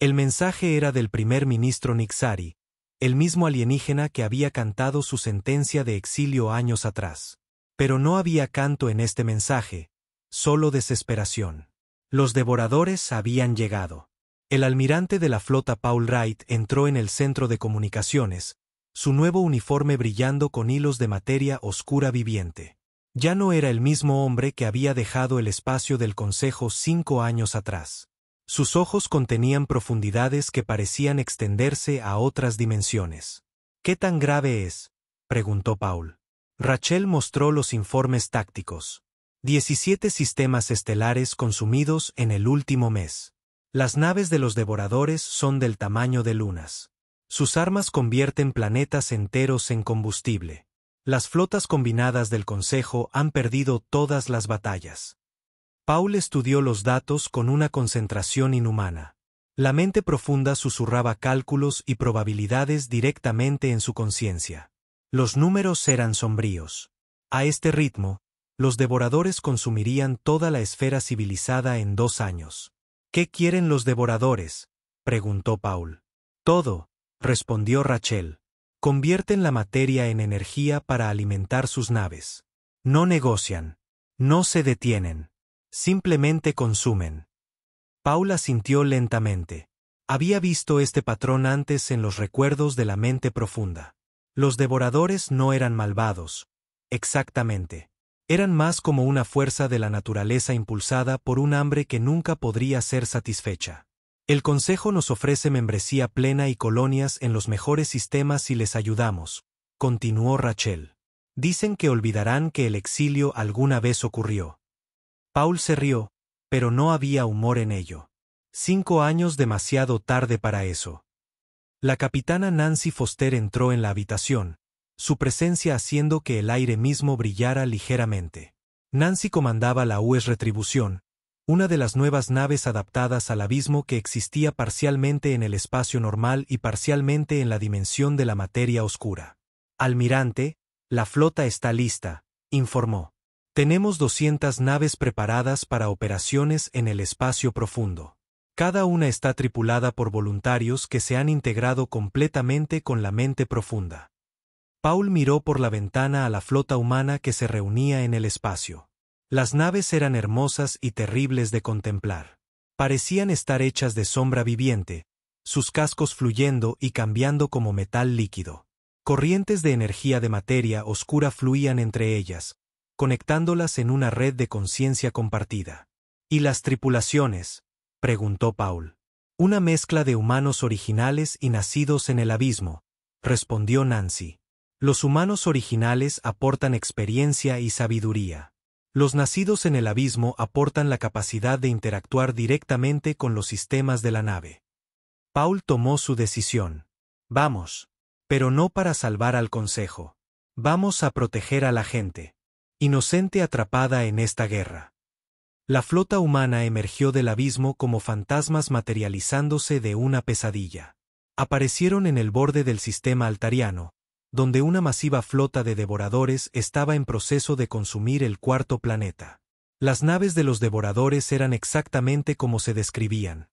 El mensaje era del primer ministro Nixari, el mismo alienígena que había cantado su sentencia de exilio años atrás. Pero no había canto en este mensaje, solo desesperación. Los devoradores habían llegado. El almirante de la flota Paul Wright entró en el centro de comunicaciones, su nuevo uniforme brillando con hilos de materia oscura viviente. Ya no era el mismo hombre que había dejado el espacio del Consejo 5 años atrás. Sus ojos contenían profundidades que parecían extenderse a otras dimensiones. ¿Qué tan grave es?, preguntó Paul. Rachel mostró los informes tácticos. 17 sistemas estelares consumidos en el último mes. Las naves de los devoradores son del tamaño de lunas. Sus armas convierten planetas enteros en combustible. Las flotas combinadas del Consejo han perdido todas las batallas. Paul estudió los datos con una concentración inhumana. La mente profunda susurraba cálculos y probabilidades directamente en su conciencia. Los números eran sombríos. A este ritmo, los devoradores consumirían toda la esfera civilizada en 2 años. ¿Qué quieren los devoradores?, preguntó Paul. Todo, respondió Rachel. Convierten la materia en energía para alimentar sus naves. No negocian. No se detienen. Simplemente consumen. Paul asintió lentamente. Había visto este patrón antes en los recuerdos de la mente profunda. Los devoradores no eran malvados. Exactamente. Eran más como una fuerza de la naturaleza impulsada por un hambre que nunca podría ser satisfecha. El Consejo nos ofrece membresía plena y colonias en los mejores sistemas si les ayudamos, continuó Rachel. Dicen que olvidarán que el exilio alguna vez ocurrió. Paul se rió, pero no había humor en ello. 5 años demasiado tarde para eso. La capitana Nancy Foster entró en la habitación, su presencia haciendo que el aire mismo brillara ligeramente. Nancy comandaba la US Retribución, una de las nuevas naves adaptadas al abismo que existía parcialmente en el espacio normal y parcialmente en la dimensión de la materia oscura. Almirante, la flota está lista, informó. Tenemos 200 naves preparadas para operaciones en el espacio profundo. Cada una está tripulada por voluntarios que se han integrado completamente con la mente profunda. Paul miró por la ventana a la flota humana que se reunía en el espacio. Las naves eran hermosas y terribles de contemplar. Parecían estar hechas de sombra viviente, sus cascos fluyendo y cambiando como metal líquido. Corrientes de energía de materia oscura fluían entre ellas, conectándolas en una red de conciencia compartida. ¿Y las tripulaciones?, preguntó Paul. Una mezcla de humanos originales y nacidos en el abismo, respondió Nancy. Los humanos originales aportan experiencia y sabiduría. Los nacidos en el abismo aportan la capacidad de interactuar directamente con los sistemas de la nave. Paul tomó su decisión. Vamos. Pero no para salvar al Consejo. Vamos a proteger a la gente inocente atrapada en esta guerra. La flota humana emergió del abismo como fantasmas materializándose de una pesadilla. Aparecieron en el borde del sistema altariano, donde una masiva flota de devoradores estaba en proceso de consumir el 4º planeta. Las naves de los devoradores eran exactamente como se describían.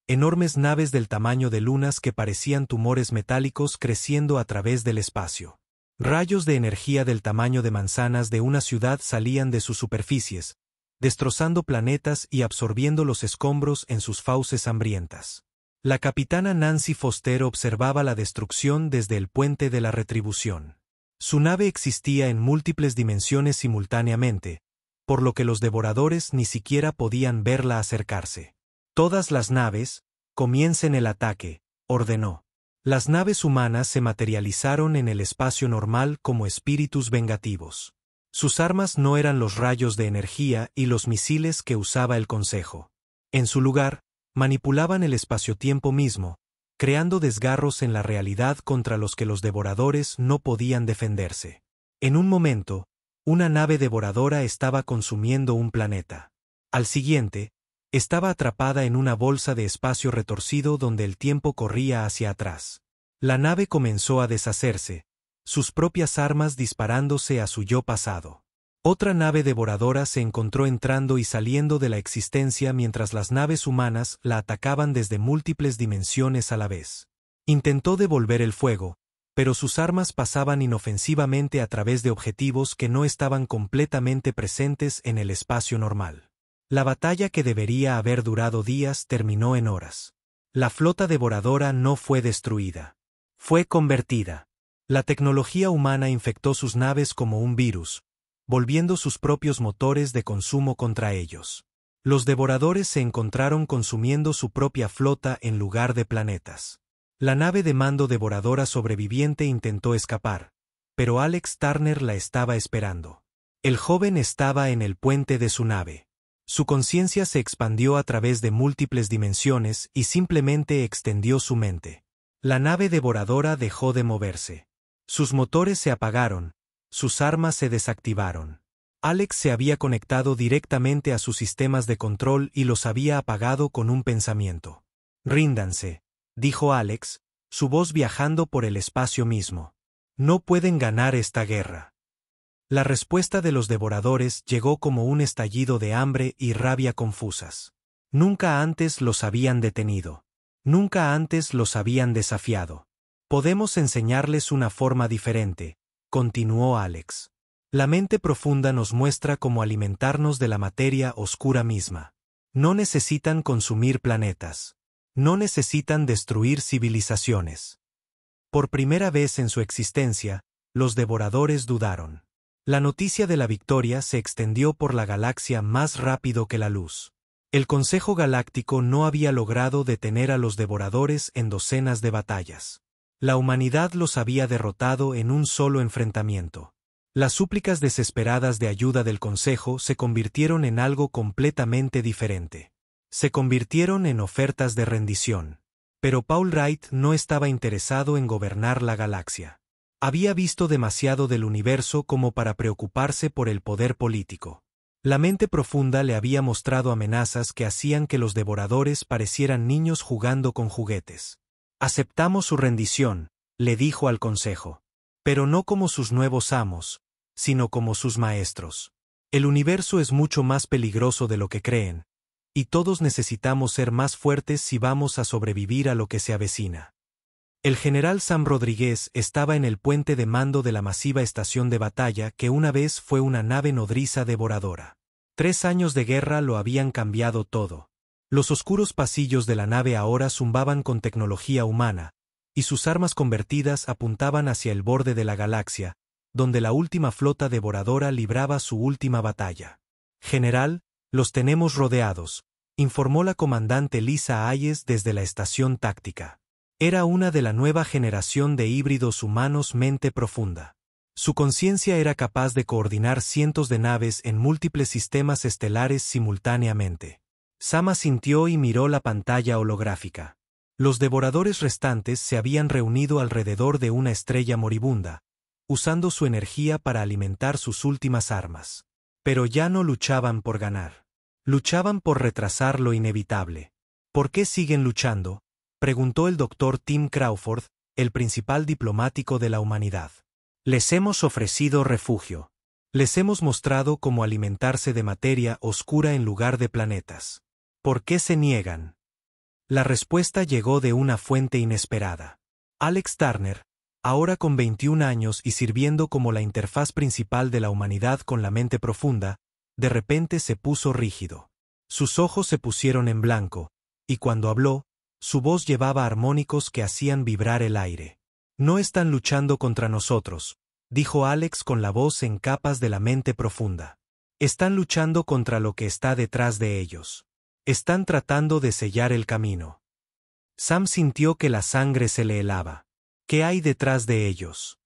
Enormes naves del tamaño de lunas que parecían tumores metálicos creciendo a través del espacio. Rayos de energía del tamaño de manzanas de una ciudad salían de sus superficies, destrozando planetas y absorbiendo los escombros en sus fauces hambrientas. La capitana Nancy Foster observaba la destrucción desde el puente de la retribución. Su nave existía en múltiples dimensiones simultáneamente, por lo que los devoradores ni siquiera podían verla acercarse. Todas las naves, comiencen el ataque, ordenó. Las naves humanas se materializaron en el espacio normal como espíritus vengativos. Sus armas no eran los rayos de energía y los misiles que usaba el Consejo. En su lugar, manipulaban el espacio-tiempo mismo, creando desgarros en la realidad contra los que los devoradores no podían defenderse. En un momento, una nave devoradora estaba consumiendo un planeta. Al siguiente, estaba atrapada en una bolsa de espacio retorcido donde el tiempo corría hacia atrás. La nave comenzó a deshacerse, sus propias armas disparándose a su yo pasado. Otra nave devoradora se encontró entrando y saliendo de la existencia mientras las naves humanas la atacaban desde múltiples dimensiones a la vez. Intentó devolver el fuego, pero sus armas pasaban inofensivamente a través de objetivos que no estaban completamente presentes en el espacio normal. La batalla que debería haber durado días terminó en horas. La flota devoradora no fue destruida. Fue convertida. La tecnología humana infectó sus naves como un virus, volviendo sus propios motores de consumo contra ellos. Los devoradores se encontraron consumiendo su propia flota en lugar de planetas. La nave de mando devoradora sobreviviente intentó escapar, pero Alex Turner la estaba esperando. El joven estaba en el puente de su nave. Su conciencia se expandió a través de múltiples dimensiones y simplemente extendió su mente. La nave devoradora dejó de moverse. Sus motores se apagaron, sus armas se desactivaron. Alex se había conectado directamente a sus sistemas de control y los había apagado con un pensamiento. «Ríndanse», dijo Alex, su voz viajando por el espacio mismo. «No pueden ganar esta guerra». La respuesta de los devoradores llegó como un estallido de hambre y rabia confusas. Nunca antes los habían detenido. Nunca antes los habían desafiado. «Podemos enseñarles una forma diferente», continuó Alex. «La mente profunda nos muestra cómo alimentarnos de la materia oscura misma. No necesitan consumir planetas. No necesitan destruir civilizaciones». Por primera vez en su existencia, los devoradores dudaron. La noticia de la victoria se extendió por la galaxia más rápido que la luz. El Consejo Galáctico no había logrado detener a los devoradores en docenas de batallas. La humanidad los había derrotado en un solo enfrentamiento. Las súplicas desesperadas de ayuda del Consejo se convirtieron en algo completamente diferente. Se convirtieron en ofertas de rendición. Pero Paul Wright no estaba interesado en gobernar la galaxia. Había visto demasiado del universo como para preocuparse por el poder político. La mente profunda le había mostrado amenazas que hacían que los devoradores parecieran niños jugando con juguetes. «Aceptamos su rendición», le dijo al Consejo. «Pero no como sus nuevos amos, sino como sus maestros. El universo es mucho más peligroso de lo que creen, y todos necesitamos ser más fuertes si vamos a sobrevivir a lo que se avecina». El general Sam Rodríguez estaba en el puente de mando de la masiva estación de batalla que una vez fue una nave nodriza devoradora. 3 años de guerra lo habían cambiado todo. Los oscuros pasillos de la nave ahora zumbaban con tecnología humana, y sus armas convertidas apuntaban hacia el borde de la galaxia, donde la última flota devoradora libraba su última batalla. «General, los tenemos rodeados», informó la comandante Lisa Hayes desde la estación táctica. Era una de la nueva generación de híbridos humanos mente profunda. Su conciencia era capaz de coordinar cientos de naves en múltiples sistemas estelares simultáneamente. Sam asintió y miró la pantalla holográfica. Los devoradores restantes se habían reunido alrededor de una estrella moribunda, usando su energía para alimentar sus últimas armas. Pero ya no luchaban por ganar. Luchaban por retrasar lo inevitable. «¿Por qué siguen luchando?», preguntó el Dr. Tim Crawford, el principal diplomático de la humanidad. «Les hemos ofrecido refugio. Les hemos mostrado cómo alimentarse de materia oscura en lugar de planetas. ¿Por qué se niegan?». La respuesta llegó de una fuente inesperada. Alex Turner, ahora con 21 años y sirviendo como la interfaz principal de la humanidad con la mente profunda, de repente se puso rígido. Sus ojos se pusieron en blanco, y cuando habló, su voz llevaba armónicos que hacían vibrar el aire. «No están luchando contra nosotros», dijo Alex con la voz en capas de la mente profunda. «Están luchando contra lo que está detrás de ellos. Están tratando de sellar el camino». Sam sintió que la sangre se le helaba. «¿Qué hay detrás de ellos?».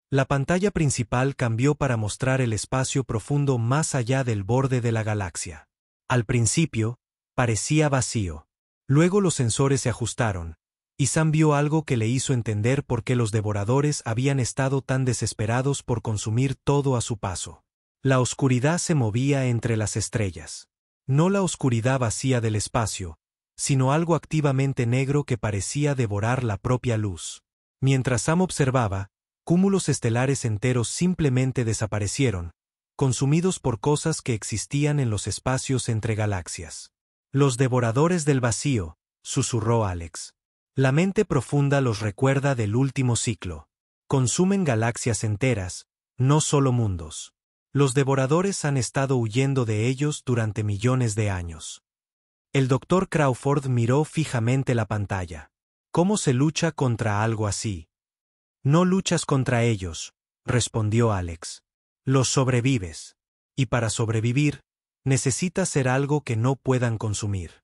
La pantalla principal cambió para mostrar el espacio profundo más allá del borde de la galaxia. Al principio, parecía vacío. Luego los sensores se ajustaron, y Sam vio algo que le hizo entender por qué los devoradores habían estado tan desesperados por consumir todo a su paso. La oscuridad se movía entre las estrellas. No la oscuridad vacía del espacio, sino algo activamente negro que parecía devorar la propia luz. Mientras Sam observaba, cúmulos estelares enteros simplemente desaparecieron, consumidos por cosas que existían en los espacios entre galaxias. Los devoradores del vacío, susurró Alex. La mente profunda los recuerda del último ciclo. Consumen galaxias enteras, no solo mundos. Los devoradores han estado huyendo de ellos durante millones de años. El Dr. Crawford miró fijamente la pantalla. ¿Cómo se lucha contra algo así? No luchas contra ellos, respondió Alex. Los sobrevives. Y para sobrevivir, necesitas ser algo que no puedan consumir.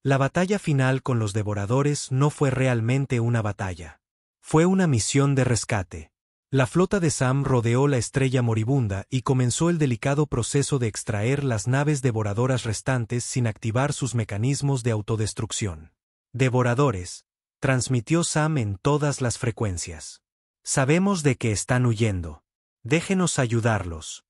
La batalla final con los devoradores no fue realmente una batalla. Fue una misión de rescate. La flota de Sam rodeó la estrella moribunda y comenzó el delicado proceso de extraer las naves devoradoras restantes sin activar sus mecanismos de autodestrucción. Devoradores, transmitió Sam en todas las frecuencias. Sabemos de que están huyendo. Déjenos ayudarlos.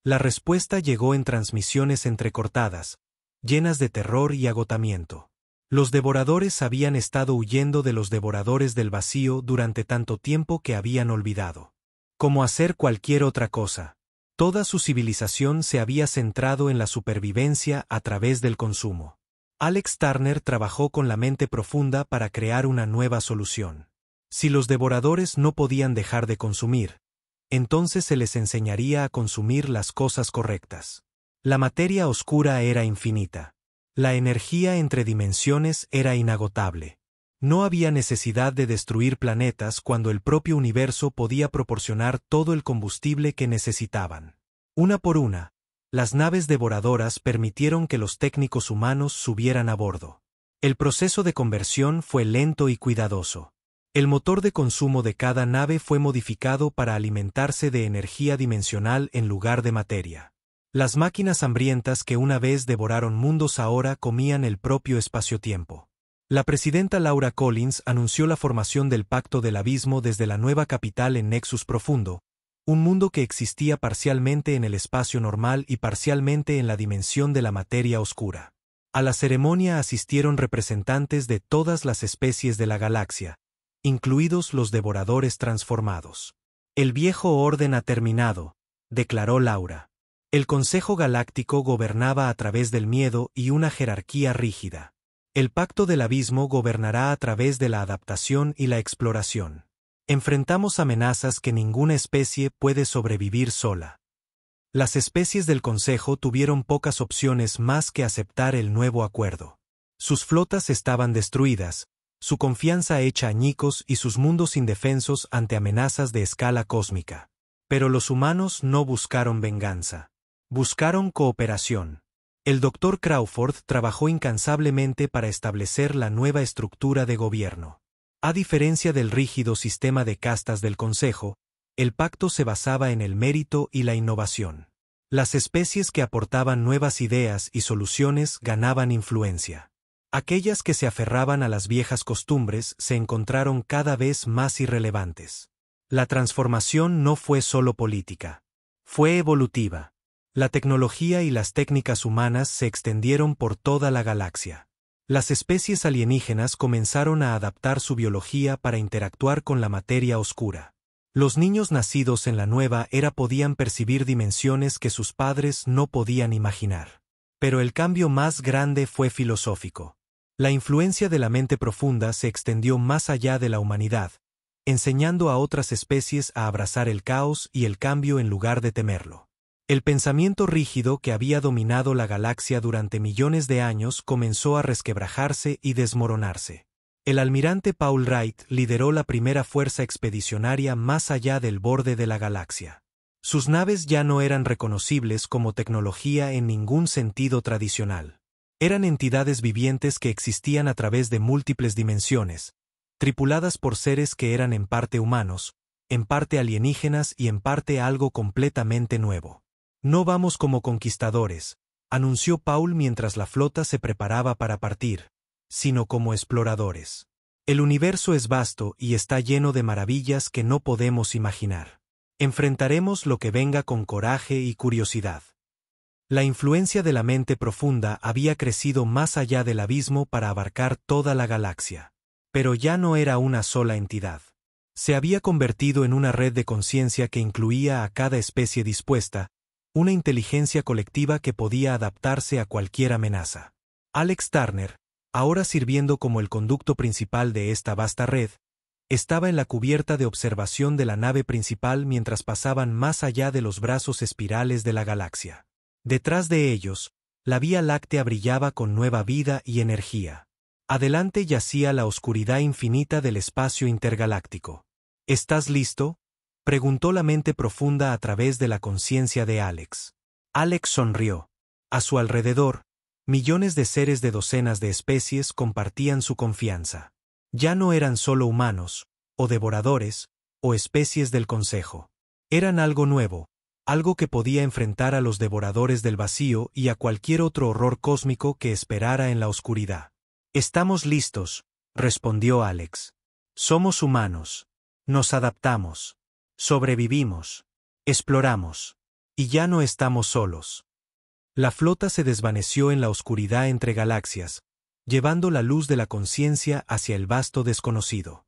La respuesta llegó en transmisiones entrecortadas, llenas de terror y agotamiento. Los devoradores habían estado huyendo de los devoradores del vacío durante tanto tiempo que habían olvidado. Como hacer cualquier otra cosa. Toda su civilización se había centrado en la supervivencia a través del consumo. Alex Turner trabajó con la mente profunda para crear una nueva solución. Si los devoradores no podían dejar de consumir, entonces se les enseñaría a consumir las cosas correctas. La materia oscura era infinita. La energía entre dimensiones era inagotable. No había necesidad de destruir planetas cuando el propio universo podía proporcionar todo el combustible que necesitaban. Una por una, las naves devoradoras permitieron que los técnicos humanos subieran a bordo. El proceso de conversión fue lento y cuidadoso. El motor de consumo de cada nave fue modificado para alimentarse de energía dimensional en lugar de materia. Las máquinas hambrientas que una vez devoraron mundos ahora comían el propio espacio-tiempo. La presidenta Laura Collins anunció la formación del Pacto del Abismo desde la nueva capital en Nexus Profundo, un mundo que existía parcialmente en el espacio normal y parcialmente en la dimensión de la materia oscura. A la ceremonia asistieron representantes de todas las especies de la galaxia, incluidos los devoradores transformados. El viejo orden ha terminado, declaró Laura. El Consejo Galáctico gobernaba a través del miedo y una jerarquía rígida. El Pacto del Abismo gobernará a través de la adaptación y la exploración. Enfrentamos amenazas que ninguna especie puede sobrevivir sola. Las especies del Consejo tuvieron pocas opciones más que aceptar el nuevo acuerdo. Sus flotas estaban destruidas, su confianza hecha añicos y sus mundos indefensos ante amenazas de escala cósmica. Pero los humanos no buscaron venganza. Buscaron cooperación. El Dr. Crawford trabajó incansablemente para establecer la nueva estructura de gobierno. A diferencia del rígido sistema de castas del Consejo, el pacto se basaba en el mérito y la innovación. Las especies que aportaban nuevas ideas y soluciones ganaban influencia. Aquellas que se aferraban a las viejas costumbres se encontraron cada vez más irrelevantes. La transformación no fue solo política. Fue evolutiva. La tecnología y las técnicas humanas se extendieron por toda la galaxia. Las especies alienígenas comenzaron a adaptar su biología para interactuar con la materia oscura. Los niños nacidos en la nueva era podían percibir dimensiones que sus padres no podían imaginar. Pero el cambio más grande fue filosófico. La influencia de la mente profunda se extendió más allá de la humanidad, enseñando a otras especies a abrazar el caos y el cambio en lugar de temerlo. El pensamiento rígido que había dominado la galaxia durante millones de años comenzó a resquebrajarse y desmoronarse. El almirante Paul Wright lideró la primera fuerza expedicionaria más allá del borde de la galaxia. Sus naves ya no eran reconocibles como tecnología en ningún sentido tradicional. Eran entidades vivientes que existían a través de múltiples dimensiones, tripuladas por seres que eran en parte humanos, en parte alienígenas y en parte algo completamente nuevo. No vamos como conquistadores, anunció Paul mientras la flota se preparaba para partir, sino como exploradores. El universo es vasto y está lleno de maravillas que no podemos imaginar. Enfrentaremos lo que venga con coraje y curiosidad. La influencia de la mente profunda había crecido más allá del abismo para abarcar toda la galaxia. Pero ya no era una sola entidad. Se había convertido en una red de conciencia que incluía a cada especie dispuesta, una inteligencia colectiva que podía adaptarse a cualquier amenaza. Alex Turner, ahora sirviendo como el conducto principal de esta vasta red, estaba en la cubierta de observación de la nave principal mientras pasaban más allá de los brazos espirales de la galaxia. Detrás de ellos, la Vía Láctea brillaba con nueva vida y energía. Adelante yacía la oscuridad infinita del espacio intergaláctico. ¿Estás listo?, preguntó la mente profunda a través de la conciencia de Alex. Alex sonrió. A su alrededor, millones de seres de docenas de especies compartían su confianza. Ya no eran solo humanos, o devoradores, o especies del Consejo. Eran algo nuevo, algo que podía enfrentar a los devoradores del vacío y a cualquier otro horror cósmico que esperara en la oscuridad. «Estamos listos», respondió Alex. «Somos humanos. Nos adaptamos. Sobrevivimos. Exploramos. Y ya no estamos solos». La flota se desvaneció en la oscuridad entre galaxias, llevando la luz de la conciencia hacia el vasto desconocido.